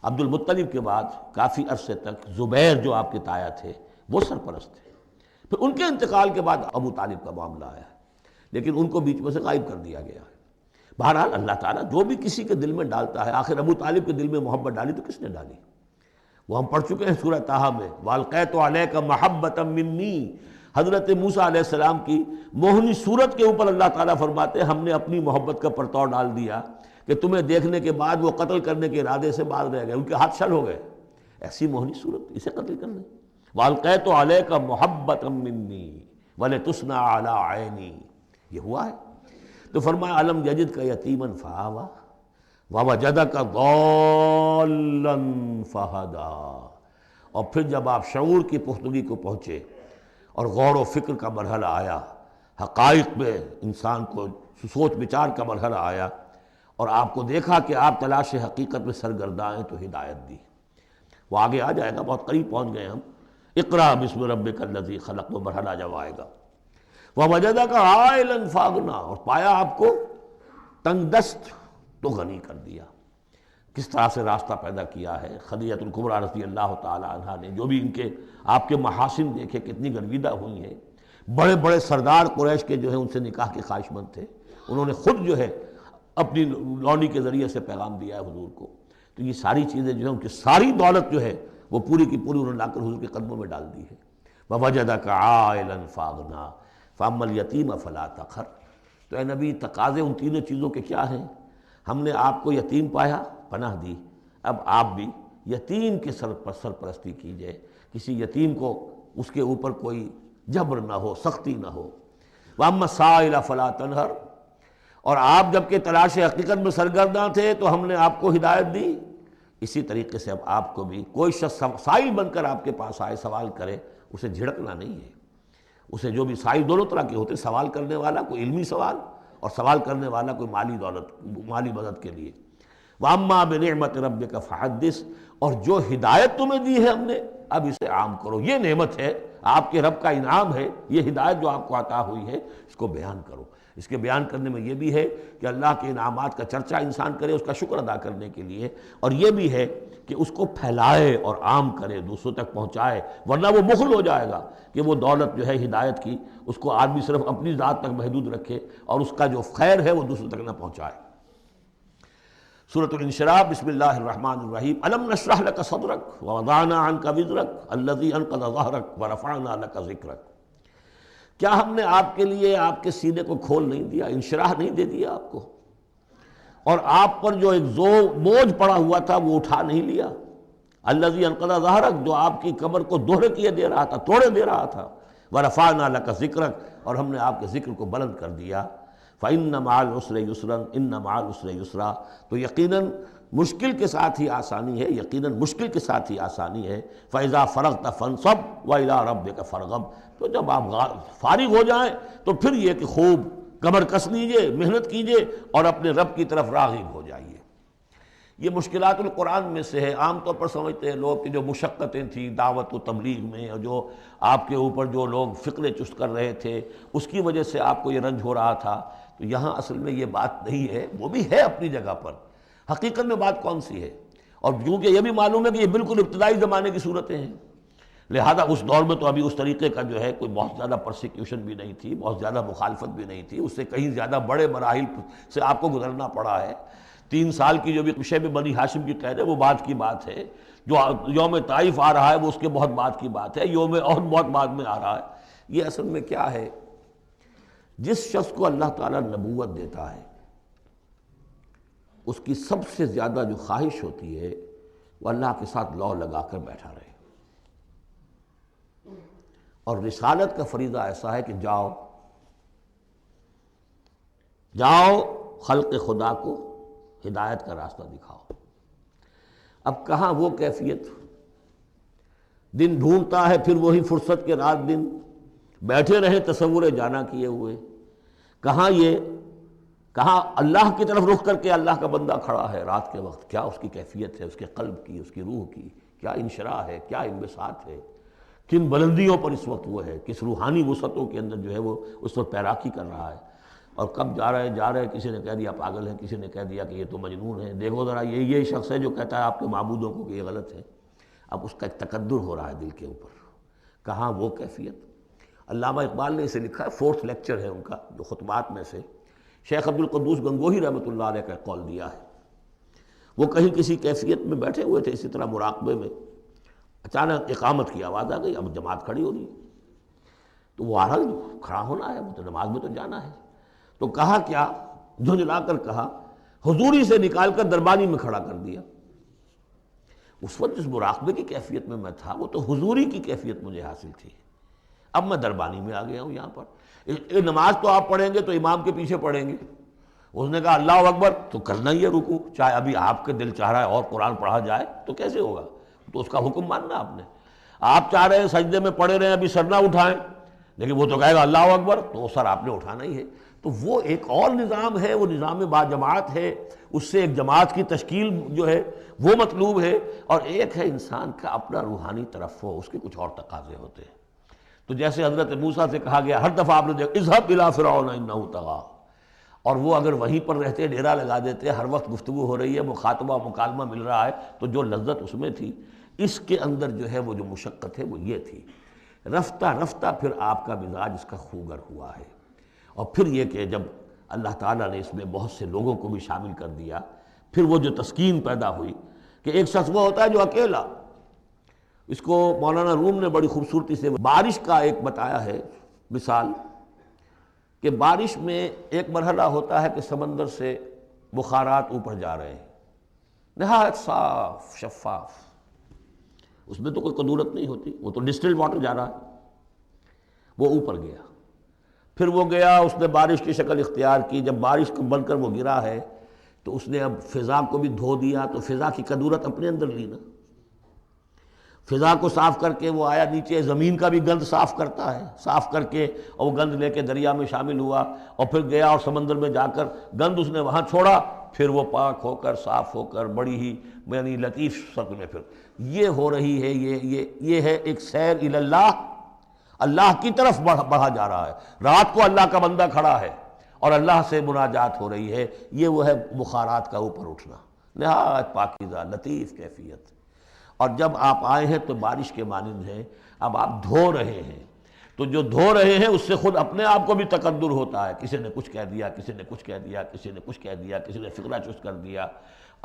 عبد المطلب کے بعد کافی عرصے تک زبیر جو آپ کے تایا تھے وہ سرپرست تھے، پھر ان کے انتقال کے بعد ابو طالب کا معاملہ آیا، لیکن ان کو بیچ میں سے غائب کر دیا گیا ہے۔ بہرحال اللہ تعالیٰ جو بھی کسی کے دل میں ڈالتا ہے، آخر ابو طالب کے دل میں محبت ڈالی تو کس نے ڈالی؟ وہ ہم پڑھ چکے ہیں سورہ طٰہٰ میں، وَأَلْقَيْتُ عَلَيْكَ مَحَبَّةً مِّنِّي، حضرت موسیٰ علیہ السلام کی موہنی صورت کے اوپر اللہ تعالیٰ فرماتے ہیں ہم نے اپنی محبت کا پرتو ڈال دیا کہ تمہیں دیکھنے کے بعد وہ قتل کرنے کے ارادے سے باز رہ گئے، ان کے ہاتھ شل ہو گئے، ایسی موہنی صورت اسے قتل کر لیں۔ وَأَلْقَيْتُ عَلَيْكَ مَحَبَّةً مِّنِّي وَلِتُصْنَعَ عَلَىٰ عَيْنِي، یہ ہوا ہے۔ تو فرمایا الم یجد کا یتیما فآویٰ ووجدک ضالا فہدیٰ، اور پھر جب آپ شعور کی پختگی کو پہنچے اور غور و فکر کا مرحلہ آیا، حقائق میں انسان کو سوچ بچار کا مرحلہ آیا، اور آپ کو دیکھا کہ آپ تلاش حقیقت میں سرگرداں ہیں تو ہدایت دی۔ وہ آگے آ جائے گا، بہت قریب پہنچ گئے ہم، اقرأ بسم ربک الذی خلق، وہ مرحلہ جب آئے گا۔ وَوَجَدَكَ عَائِلًا فَأَغْنَىٰ، اور پایا آپ کو تنگ دست تو غنی کر دیا۔ کس طرح سے راستہ پیدا کیا ہے۔ خدیجہ الکبریٰ رضی اللہ تعالی عنہا نے جو بھی ان کے آپ کے محاسن دیکھے کتنی گرویدہ ہوئی ہیں، بڑے بڑے سردار قریش کے جو ہے ان سے نکاح کے خواہش مند تھے، انہوں نے خود جو ہے اپنی لونی کے ذریعے سے پیغام دیا ہے حضور کو۔ تو یہ ساری چیزیں جو ہیں ان کی ساری دولت جو ہے وہ پوری کی پوری انہوں نے لا کر حضور کے قدموں میں ڈال دی ہے۔ وَوَجَدَكَ عَائِلًا فَأَغْنَىٰ فَأَمَّا الْيَتِيمَ فَلَا تَقْهَرْ۔ تو اے نبی تقاضے ان تینوں چیزوں کے کیا ہیں؟ ہم نے آپ کو یتیم پایا، پناہ دی، اب آپ بھی یتیم کے سرپرستی کیجئے، کسی یتیم کو اس کے اوپر کوئی جبر نہ ہو، سختی نہ ہو۔ وَأَمَّا السَّائِلَ فَلَا تَنْهَرْ، اور آپ جب کہ تلاش حقیقت میں سرگرداں تھے تو ہم نے آپ کو ہدایت دی، اسی طریقے سے اب آپ کو بھی کوئی شخص سائل بن کر آپ کے پاس آئے، سوال کرے، اسے جھڑکنا نہیں ہے۔ اسے جو بھی سائل دونوں طرح کے ہوتے، سوال کرنے والا کوئی علمی سوال اور سوال کرنے والا کوئی مالی مدد کے لیے۔ وَأَمَّا بِنِعْمَةِ رَبِّكَ فَحَدِّثْ، اور جو ہدایت تمہیں دی ہے ہم نے اب اسے عام کرو، یہ نعمت ہے، آپ کے رب کا انعام ہے، یہ ہدایت جو آپ کو عطا ہوئی ہے اس کو بیان کرو۔ اس کے بیان کرنے میں یہ بھی ہے کہ اللہ کے انعامات کا چرچا انسان کرے اس کا شکر ادا کرنے کے لیے، اور یہ بھی ہے کہ اس کو پھیلائے اور عام کرے، دوسروں تک پہنچائے، ورنہ وہ بخل ہو جائے گا کہ وہ دولت جو ہے ہدایت کی اس کو آدمی صرف اپنی ذات تک محدود رکھے اور اس کا جو خیر ہے وہ دوسروں تک نہ پہنچائے۔ سورۃ الانشراح، بسم اللہ الرحمن الرحیم۔ الم نشرح لک صدرک ووضعنا عنک وزرک الذی انقض ظہرک ورفعنا لک ذکرک۔ کیا ہم نے آپ کے لیے آپ کے سینے کو کھول نہیں دیا، انشراح نہیں دے دیا آپ کو، اور آپ پر جو ایک بوجھ پڑا ہوا تھا وہ اٹھا نہیں لیا۔ الذی انقض ظہرک، جو آپ کی کمر کو دوہرے کیے دے رہا تھا، توڑے دے رہا تھا۔ ورفعنا لک ذکرک، اور ہم نے آپ کے ذکر کو بلند کر دیا۔ فإن مع العسر یسرا ان مع العسر یسرا، تو یقیناً مشکل کے ساتھ ہی آسانی ہے، یقیناً مشکل کے ساتھ ہی آسانی ہے۔ فإذا فرغت فانصب وإلى ربك فارغب، تو جب آپ فارغ ہو جائیں تو پھر یہ کہ خوب کمر کس لیجئے، محنت کیجئے اور اپنے رب کی طرف راغب ہو جائیے۔ یہ مشکلات القرآن میں سے ہے۔ عام طور پر سمجھتے ہیں لوگ کہ جو مشقتیں تھیں دعوت و تبلیغ میں، اور جو آپ کے اوپر جو لوگ فکرے چست کر رہے تھے اس کی وجہ سے آپ کو یہ رنج ہو رہا تھا، تو یہاں اصل میں یہ بات نہیں ہے، وہ بھی ہے اپنی جگہ پر، حقیقت میں بات کون سی ہے؟ اور کیونکہ یہ بھی معلوم ہے کہ یہ بالکل ابتدائی زمانے کی صورتیں ہیں، لہذا اس دور میں تو ابھی اس طریقے کا جو ہے کوئی بہت زیادہ پرسیکیوشن بھی نہیں تھی، بہت زیادہ مخالفت بھی نہیں تھی، اس سے کہیں زیادہ بڑے مراحل سے آپ کو گزرنا پڑا ہے۔ 3 سال کی جو بھی شیب بنی ہاشم کی قید ہے وہ بعد کی بات ہے، جو یوم طائف آ رہا ہے وہ اس کے بہت بعد کی بات ہے، یوم اور بہت بعد میں آ رہا ہے۔ یہ اصل میں کیا ہے، جس شخص کو اللہ تعالیٰ نبوت دیتا ہے اس کی سب سے زیادہ جو خواہش ہوتی ہے وہ اللہ کے ساتھ لو لگا کر بیٹھا رہے، اور رسالت کا فریضہ ایسا ہے کہ جاؤ خلق خدا کو ہدایت کا راستہ دکھاؤ۔ اب کہاں وہ کیفیت، دن ڈھونڈتا ہے پھر وہی فرصت کے رات دن بیٹھے رہے تصور جانا کیے ہوئے، کہاں اللہ کی طرف رخ کر کے اللہ کا بندہ کھڑا ہے رات کے وقت، کیا اس کی کیفیت ہے، اس کے قلب کی، اس کی روح کی کیا انشراح ہے، کیا انبساط ہے، کن بلندیوں پر اس وقت وہ ہے، کس روحانی وسعتوں کے اندر جو ہے وہ اس وقت پیراکی کر رہا ہے، اور کب جا رہے کسی نے کہہ دیا پاگل ہے، کسی نے کہہ دیا کہ یہ تو مجنون ہے، دیکھو ذرا یہ شخص ہے جو کہتا ہے آپ کے معبودوں کو کہ یہ غلط ہے۔ اب اس کا ایک تکدر ہو رہا ہے دل کے اوپر، کہاں وہ کیفیت۔ علامہ اقبال نے اسے لکھا ہے، 4th لیکچر ہے ان کا جو خطبات میں سے، شیخ عبدالقدوس گنگوہی رحمۃ اللہ علیہ کا قول دیا ہے۔ وہ کہیں کسی کیفیت میں بیٹھے ہوئے تھے اسی طرح مراقبے میں، اچانک اقامت کی آواز آ گئی، اب جماعت کھڑی ہو رہی ہے، تو وہ آ رہا کھڑا ہونا ہے، وہ تو نماز میں تو جانا ہے، تو کہا کیا، جھنجھلا کر کہا، حضوری سے نکال کر دربانی میں کھڑا کر دیا۔ اس وقت جس مراقبے کی کیفیت میں میں تھا وہ تو حضوری کی کیفیت مجھے حاصل تھی، اب میں دربانی میں آ گیا ہوں یہاں پر۔ نماز تو آپ پڑھیں گے تو امام کے پیچھے پڑھیں گے، اس نے کہا اللہ اکبر تو کرنا ہی ہے رکوع، چاہے ابھی آپ کے دل چاہ رہا ہے اور قرآن پڑھا جائے تو کیسے ہوگا، تو اس کا حکم ماننا آپ نے۔ آپ چاہ رہے ہیں سجدے میں پڑے رہے ابھی سر نہ اٹھائیں، لیکن وہ تو کہے گا اللہ اکبر، تو سر آپ نے اٹھانا ہی ہے۔ تو وہ ایک اور نظام ہے، وہ نظام با جماعت ہے، اس سے ایک جماعت کی تشکیل جو ہے وہ مطلوب ہے، اور ایک ہے انسان کا اپنا روحانی طرف ہو، اس کے کچھ اور تقاضے ہوتے ہیں۔ تو جیسے حضرت موسیٰ سے کہا گیا ہر دفعہ آپ نے دیکھا اذهب الى فرعون انه طغى، اور وہ اگر وہیں پر رہتے ڈیرا لگا دیتے، ہر وقت گفتگو ہو رہی ہے، مخاطبہ مکالمہ مل رہا ہے، تو جو لذت اس میں تھی، اس کے اندر جو ہے وہ جو مشقت ہے وہ یہ تھی۔ رفتہ رفتہ پھر آپ کا مزاج اس کا خوگر ہوا ہے، اور پھر یہ کہ جب اللہ تعالیٰ نے اس میں بہت سے لوگوں کو بھی شامل کر دیا، پھر وہ جو تسکین پیدا ہوئی کہ ایک شخص وہ ہوتا ہے جو اکیلا، اس کو مولانا روم نے بڑی خوبصورتی سے بارش کا ایک بتایا ہے مثال، کہ بارش میں ایک مرحلہ ہوتا ہے کہ سمندر سے بخارات اوپر جا رہے ہیں، نہایت صاف شفاف، اس میں تو کوئی قدورت نہیں ہوتی، وہ تو ڈسٹلڈ واٹر جا رہا ہے، وہ اوپر گیا، پھر وہ گیا، اس نے بارش کی شکل اختیار کی، جب بارش کو بن کر وہ گرا ہے تو اس نے اب فضا کو بھی دھو دیا، تو فضا کی قدورت اپنے اندر لی نا، فضا کو صاف کر کے وہ آیا نیچے، زمین کا بھی گند صاف کرتا ہے، صاف کر کے اور وہ گند لے کے دریا میں شامل ہوا، اور پھر گیا اور سمندر میں جا کر گند اس نے وہاں چھوڑا، پھر وہ پاک ہو کر صاف ہو کر بڑی ہی یعنی لطیف شکل میں پھر یہ ہو رہی ہے، یہ ہے ایک سیر الی اللہ، اللہ کی طرف بڑھا جا رہا ہے، رات کو اللہ کا بندہ کھڑا ہے اور اللہ سے مناجات ہو رہی ہے، یہ وہ ہے بخارات کا اوپر اٹھنا، نہایت پاکیزہ لطیف کیفیت۔ اور جب آپ آئے ہیں تو بارش کے مانند ہیں، اب آپ دھو رہے ہیں، تو جو دھو رہے ہیں اس سے خود اپنے آپ کو بھی تقدر ہوتا ہے، کسی نے کچھ کہہ دیا، کسی نے کچھ کہہ دیا، کسی نے کچھ کہہ دیا، کسی نے فقرہ چست کر دیا،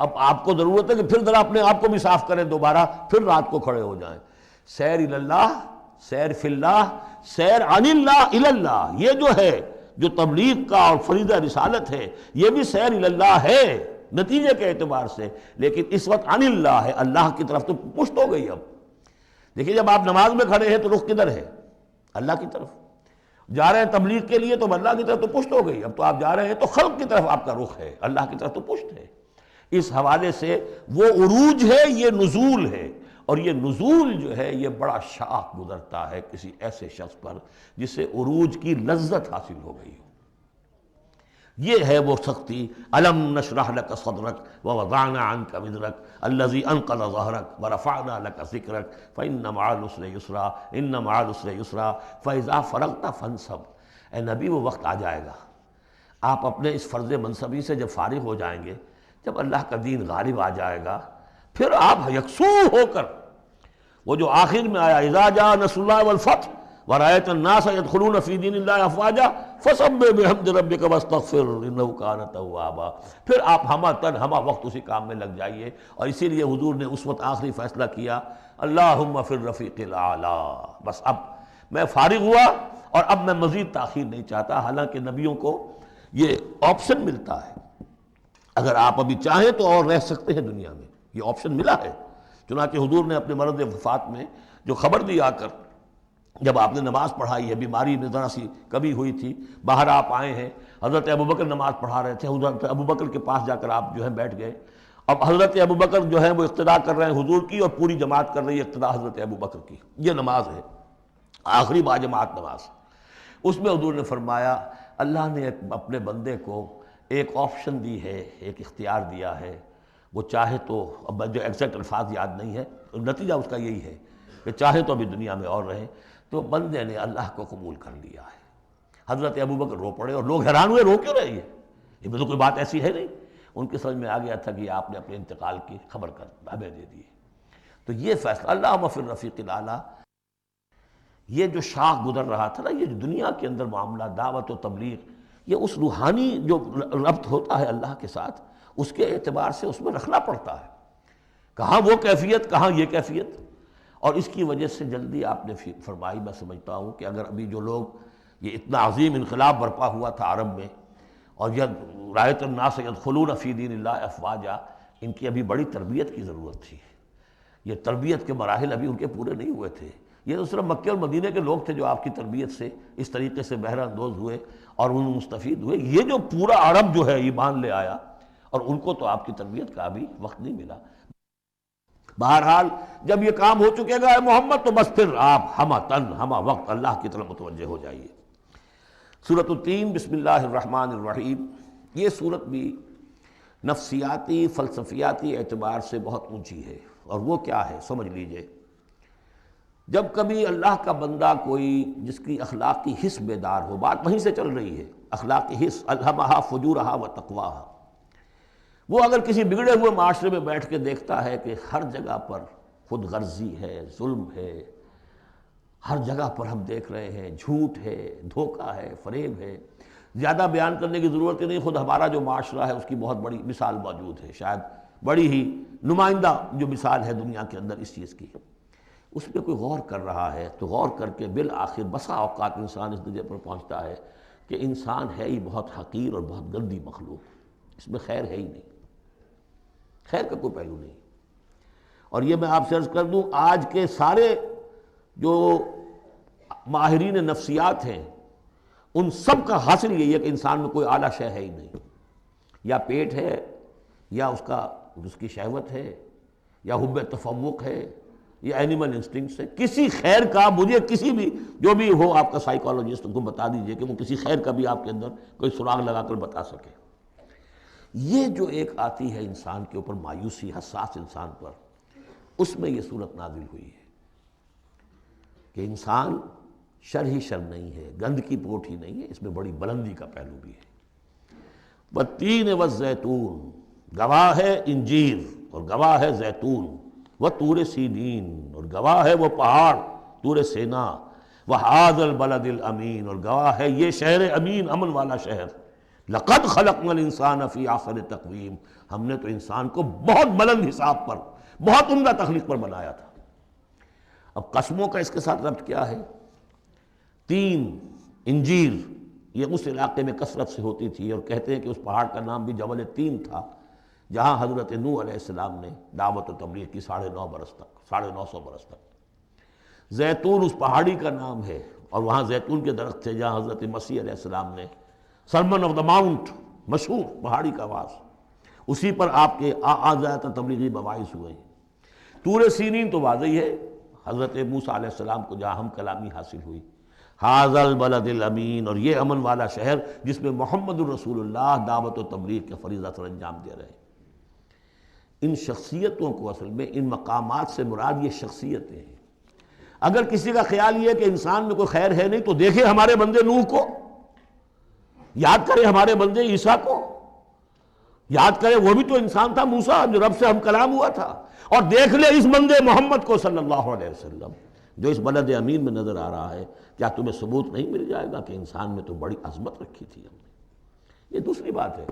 اب آپ کو ضرورت ہے کہ پھر ذرا اپنے آپ کو بھی صاف کریں دوبارہ، پھر رات کو کھڑے ہو جائیں۔ سیر الی اللہ، سیر فی اللہ، سیر عن اللہ الی اللہ، یہ جو ہے جو تبلیغ کا اور فریضہ رسالت ہے، یہ بھی سیر الی اللہ ہے نتیجے کے اعتبار سے، لیکن اس وقت عن اللہ ہے، اللہ کی طرف تو پشت ہو گئی۔ اب دیکھیے جب آپ نماز میں کھڑے ہیں تو رخ کدھر ہے؟ اللہ کی طرف، جا رہے ہیں تبلیغ کے لیے تو اللہ کی طرف تو پشت ہو گئی، اب تو آپ جا رہے ہیں تو خلق کی طرف آپ کا رخ ہے، اللہ کی طرف تو پشت ہے۔ اس حوالے سے وہ عروج ہے، یہ نزول ہے، اور یہ نزول جو ہے یہ بڑا شاق گزرتا ہے کسی ایسے شخص پر جسے عروج کی لذت حاصل ہو گئی ہو۔ یہ ہے وہ سختی، الم نشرح لک صدرک ووضعنا عنک وزرک الذی انقض ظہرک ورفعنا لک ذکرک فإن مع العسر یسرا ان مع العسر یسرا فإذا فرغت فانصب۔ اے نبی وہ وقت آ جائے گا، آپ اپنے اس فرض منصبی سے جب فارغ ہو جائیں گے، جب اللہ کا دین غالب آ جائے گا، پھر آپ یکسو ہو کر وہ جو آخر میں آیا اذا جاء نصر اللہ والفتح ورأيت الناس يدخلون في دين الله افواجا فسبح بحمد ربك واستغفر انه كان توابا، پھر آپ ہمہ وقت اسی کام میں لگ جائیے۔ اور اسی لیے حضور نے اس وقت آخری فیصلہ کیا، اللہم فی الرفیق الاعلی، بس اب میں فارغ ہوا اور اب میں مزید تاخیر نہیں چاہتا۔ حالانکہ نبیوں کو یہ آپشن ملتا ہے، اگر آپ ابھی چاہیں تو اور رہ سکتے ہیں دنیا میں، یہ آپشن ملا ہے۔ چنانچہ حضور نے اپنے مرض وفات میں جو خبر دی آ کر، جب آپ نے نماز پڑھائی ہے، بیماری میں ذرا سی کمی ہوئی تھی، باہر آپ آئے ہیں، حضرت ابوبکر نماز پڑھا رہے تھے، حضرت ابوبکر کے پاس جا کر آپ جو ہے بیٹھ گئے، اب حضرت ابوبکر جو ہے وہ اقتداء کر رہے ہیں حضور کی، اور پوری جماعت کر رہی ہے اقتداء حضرت ابوبکر کی۔ یہ نماز ہے، آخری باجماعت نماز۔ اس میں حضور نے فرمایا اللہ نے اپنے بندے کو ایک آپشن دی ہے، ایک اختیار دیا ہے، وہ چاہے تو، اب جو ایگزیکٹ الفاظ یاد نہیں ہے، نتیجہ اس کا یہی ہے کہ چاہے تو ابھی دنیا میں اور رہے، تو بندے نے اللہ کو قبول کر لیا ہے۔ حضرت ابوبکر رو پڑے، اور لوگ حیران ہوئے، رو کیوں رہے ہیں؟ یہ میں تو کوئی بات ایسی ہے نہیں۔ ان کی سمجھ میں آ گیا تھا کہ آپ نے اپنے انتقال کی خبر کر ہمیں دے دی۔ تو یہ فیصلہ اللہم فی الرفیق الاعلی، یہ جو شاخ گزر رہا تھا نا، یہ جو دنیا کے اندر معاملہ دعوت و تبلیغ، یہ اس روحانی جو ربط ہوتا ہے اللہ کے ساتھ، اس کے اعتبار سے اس میں رکھنا پڑتا ہے، کہاں وہ کیفیت، کہاں یہ کیفیت۔ اور اس کی وجہ سے جلدی آپ نے فرمائی، میں سمجھتا ہوں کہ اگر ابھی جو لوگ، یہ اتنا عظیم انقلاب برپا ہوا تھا عرب میں، اور یہ رأیت الناس يدخلون فی دین اللہ افواجا، ان کی ابھی بڑی تربیت کی ضرورت تھی۔ یہ تربیت کے مراحل ابھی ان کے پورے نہیں ہوئے تھے۔ یہ تو صرف مکہ اور مدینہ کے لوگ تھے جو آپ کی تربیت سے اس طریقے سے بہرہ اندوز ہوئے اور ان مستفید ہوئے۔ یہ جو پورا عرب جو ہے ایمان لے آیا، اور ان کو تو آپ کی تربیت کا ابھی وقت نہیں ملا۔ بہرحال جب یہ کام ہو چکے گا اے محمد، تو بس پھر آپ ہمہ وقت اللہ کی طرف متوجہ ہو جائیے۔ سورۃ التین، بسم اللہ الرحمن الرحیم۔ یہ سورت بھی نفسیاتی فلسفیاتی اعتبار سے بہت اونچی ہے، اور وہ کیا ہے سمجھ لیجئے۔ جب کبھی اللہ کا بندہ کوئی جس کی اخلاق کی حس بیدار ہو، بات وہیں سے چل رہی ہے، اخلاقی حص الہمہا فجورہا و تقواہا۔ وہ اگر کسی بگڑے ہوئے معاشرے میں بیٹھ کے دیکھتا ہے کہ ہر جگہ پر خود غرضی ہے، ظلم ہے، ہر جگہ پر ہم دیکھ رہے ہیں جھوٹ ہے، دھوکہ ہے، فریب ہے، زیادہ بیان کرنے کی ضرورت ہی نہیں، خود ہمارا جو معاشرہ ہے اس کی بہت بڑی مثال موجود ہے، شاید بڑی ہی نمائندہ جو مثال ہے دنیا کے اندر اس چیز کی، اس پہ کوئی غور کر رہا ہے تو غور کر کے بالآخر بسا اوقات انسان اس درجے پر پہنچتا ہے کہ انسان ہے ہی بہت حقیر اور بہت گندی مخلوق، اس میں خیر ہے ہی نہیں، خیر کا کوئی پہلو نہیں۔ اور یہ میں آپ سے عرض کر دوں، آج کے سارے جو ماہرین نفسیات ہیں ان سب کا حاصل یہی ہے کہ انسان میں کوئی اعلیٰ شے ہے ہی نہیں، یا پیٹ ہے، یا اس کی شہوت ہے، یا حب تفوق ہے، یا اینیمل انسٹنکٹس ہے، کسی خیر کا مجھے کسی بھی جو بھی ہو آپ کا سائیکالوجسٹ کو بتا دیجئے کہ وہ کسی خیر کا بھی آپ کے اندر کوئی سراغ لگا کر بتا سکے۔ یہ جو ایک آتی ہے انسان کے اوپر مایوسی، حساس انسان پر، اس میں یہ صورت نازل ہوئی ہے کہ انسان شر ہی شر نہیں ہے، گند کی پوٹ ہی نہیں ہے، اس میں بڑی بلندی کا پہلو بھی ہے۔ والتین والزیتون، گواہ ہے انجیر اور گواہ ہے زیتون، وطور سینین اور گواہ ہے وہ پہاڑ طور سینا، وہذا البلد الامین اور گواہ ہے یہ شہر امین، امن والا شہر۔ لقد خلقنا الانسان فی احسن تقویم، ہم نے تو انسان کو بہت بلند حساب پر، بہت عمدہ تخلیق پر بنایا تھا۔ اب قسموں کا اس کے ساتھ ربط کیا ہے؟ تین، انجیر، یہ اس علاقے میں کثرت سے ہوتی تھی، اور کہتے ہیں کہ اس پہاڑ کا نام بھی جبل تین تھا، جہاں حضرت نوح علیہ السلام نے دعوت و تبلیغ کی 9.5 برس تک، 950 برس تک۔ زیتون اس پہاڑی کا نام ہے، اور وہاں زیتون کے درخت تھے جہاں حضرت مسیح علیہ السلام نے سرمن آف دا ماؤنٹ، مشہور پہاڑی کا آواز، اسی پر آپ کے زیادہ تبلیغی مباحث ہوئے ہیں۔ طور سینین تو واضح ہے، حضرت موسیٰ علیہ السلام کو جہاں ہم کلامی حاصل ہوئی۔ ھذا البلد الامین، اور یہ امن والا شہر جس میں محمد الرسول اللہ دعوت و تبلیغ کے فریضہ سر انجام دے رہے ہیں۔ ان شخصیتوں کو اصل میں ان مقامات سے مراد یہ شخصیتیں ہیں۔ اگر کسی کا خیال یہ ہے کہ انسان میں کوئی خیر ہے نہیں تو دیکھیں ہمارے بندے نوح کو، یاد کریں ہمارے بندے عیسیٰ کو، یاد کریں وہ بھی تو انسان تھا، موسیٰ جو رب سے ہم کلام ہوا تھا، اور دیکھ لیں اس بندے محمد کو صلی اللہ علیہ وسلم جو اس بلد امین میں نظر آ رہا ہے۔ کیا تمہیں ثبوت نہیں مل جائے گا کہ انسان میں تو بڑی عظمت رکھی تھی ہم نے؟ یہ دوسری بات ہے،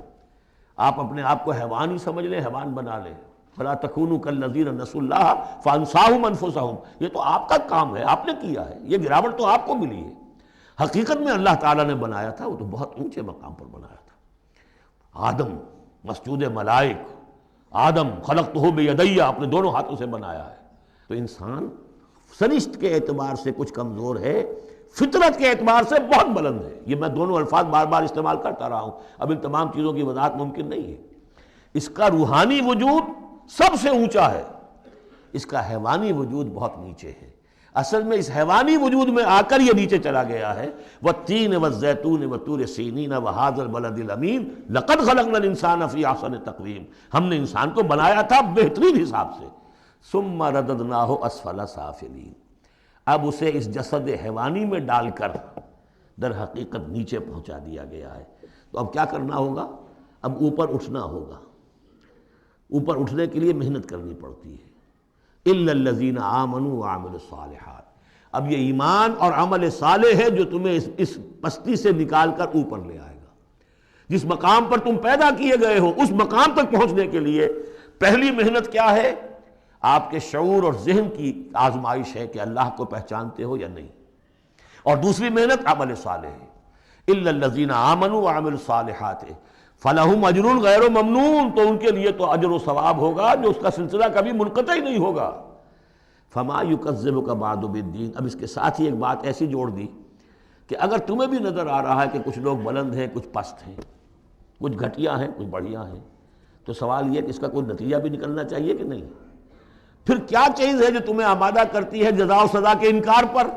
آپ اپنے آپ کو حیوان ہی سمجھ لیں، حیوان بنا لیں۔ فَلَا تَكُونُوا كَالَّذِينَ نَسُوا اللَّهَ فَأَنسَاهُمْ أَنفُسَهُمْ، یہ تو آپ کا کام ہے، آپ نے کیا ہے، یہ گراوٹ تو آپ کو ملی ہے۔ حقیقت میں اللہ تعالیٰ نے بنایا تھا، وہ تو بہت اونچے مقام پر بنایا تھا۔ آدم مسجود ملائک، آدم خلقتہ بیدی، اپنے دونوں ہاتھوں سے بنایا ہے۔ تو انسان سرشت کے اعتبار سے کچھ کمزور ہے، فطرت کے اعتبار سے بہت بلند ہے۔ یہ میں دونوں الفاظ بار بار استعمال کرتا رہا ہوں، اب ان تمام چیزوں کی وضاحت ممکن نہیں ہے۔ اس کا روحانی وجود سب سے اونچا ہے، اس کا حیوانی وجود بہت نیچے ہے۔ اصل میں اس حیوانی وجود میں آ کر یہ نیچے چلا گیا ہے۔ والتین والزیتون وطور سینین وھذا البلد الامین لقد خلقنا الانسان فی احسن تقویم، ہم نے انسان کو بنایا تھا بہترین حساب سے۔ ثم رددناہ اسفل سافلین، اب اسے اس جسد حیوانی میں ڈال کر در حقیقت نیچے پہنچا دیا گیا ہے۔ تو اب کیا کرنا ہوگا؟ اب اوپر اٹھنا ہوگا۔ اوپر اٹھنے کے لیے محنت کرنی پڑتی ہے۔ الا الذین آمنوا وعملوا الصالحات، اب یہ ایمان اور عمل صالح ہے جو تمہیں اس پستی سے نکال کر اوپر لے آئے گا۔ جس مقام پر تم پیدا کیے گئے ہو اس مقام تک پہنچنے کے لیے پہلی محنت کیا ہے؟ آپ کے شعور اور ذہن کی آزمائش ہے کہ اللہ کو پہچانتے ہو یا نہیں، اور دوسری محنت عمل صالح ہے۔ الا الذین آمنوا وعملوا الصالحات فلہم اجر غیر ممنون، تو ان کے لیے تو اجر و ثواب ہوگا جو اس کا سلسلہ کبھی منقطع ہی نہیں ہوگا۔ فما یکذبک بعد بالدین، اب اس کے ساتھ ہی ایک بات ایسی جوڑ دی کہ اگر تمہیں بھی نظر آ رہا ہے کہ کچھ لوگ بلند ہیں، کچھ پست ہیں، کچھ گھٹیا ہیں، کچھ بڑھیا ہیں، تو سوال یہ کہ اس کا کوئی نتیجہ بھی نکلنا چاہیے کہ نہیں؟ پھر کیا چیز ہے جو تمہیں آمادہ کرتی ہے جزا و سزا کے انکار پر؟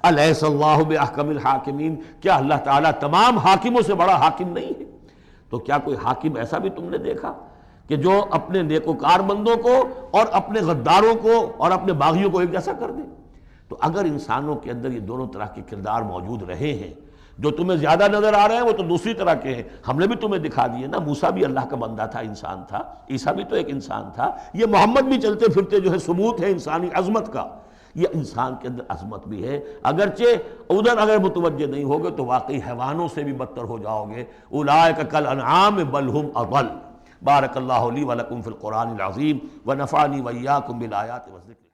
الیس اللہ باحکم الحاکمین، کیا اللہ تعالیٰ تمام حاکموں سے بڑا حاکم نہیں ہے؟ تو کیا کوئی حاکم ایسا بھی تم نے دیکھا کہ جو اپنے نیکوکار بندوں کو اور اپنے غداروں کو اور اپنے باغیوں کو ایک جیسا کر دے؟ تو اگر انسانوں کے اندر یہ دونوں طرح کے کردار موجود رہے ہیں جو تمہیں زیادہ نظر آ رہے ہیں وہ تو دوسری طرح کے ہیں، ہم نے بھی تمہیں دکھا دیے نا۔ موسیٰ بھی اللہ کا بندہ تھا، انسان تھا، عیسیٰ بھی تو ایک انسان تھا، یہ محمد بھی چلتے پھرتے جو ہے ثبوت ہے انسانی عظمت کا، یہ انسان کے اندر عظمت بھی ہے۔ اگرچہ ادھر اگر متوجہ نہیں ہوگے تو واقعی حیوانوں سے بھی بدتر ہو جاؤ گے۔ اولئک کالانعام بل ہم اضل۔ بارک اللہ لی ولکم فی القرآن العظیم ونفعنی وإیاکم بالآیات والذکر۔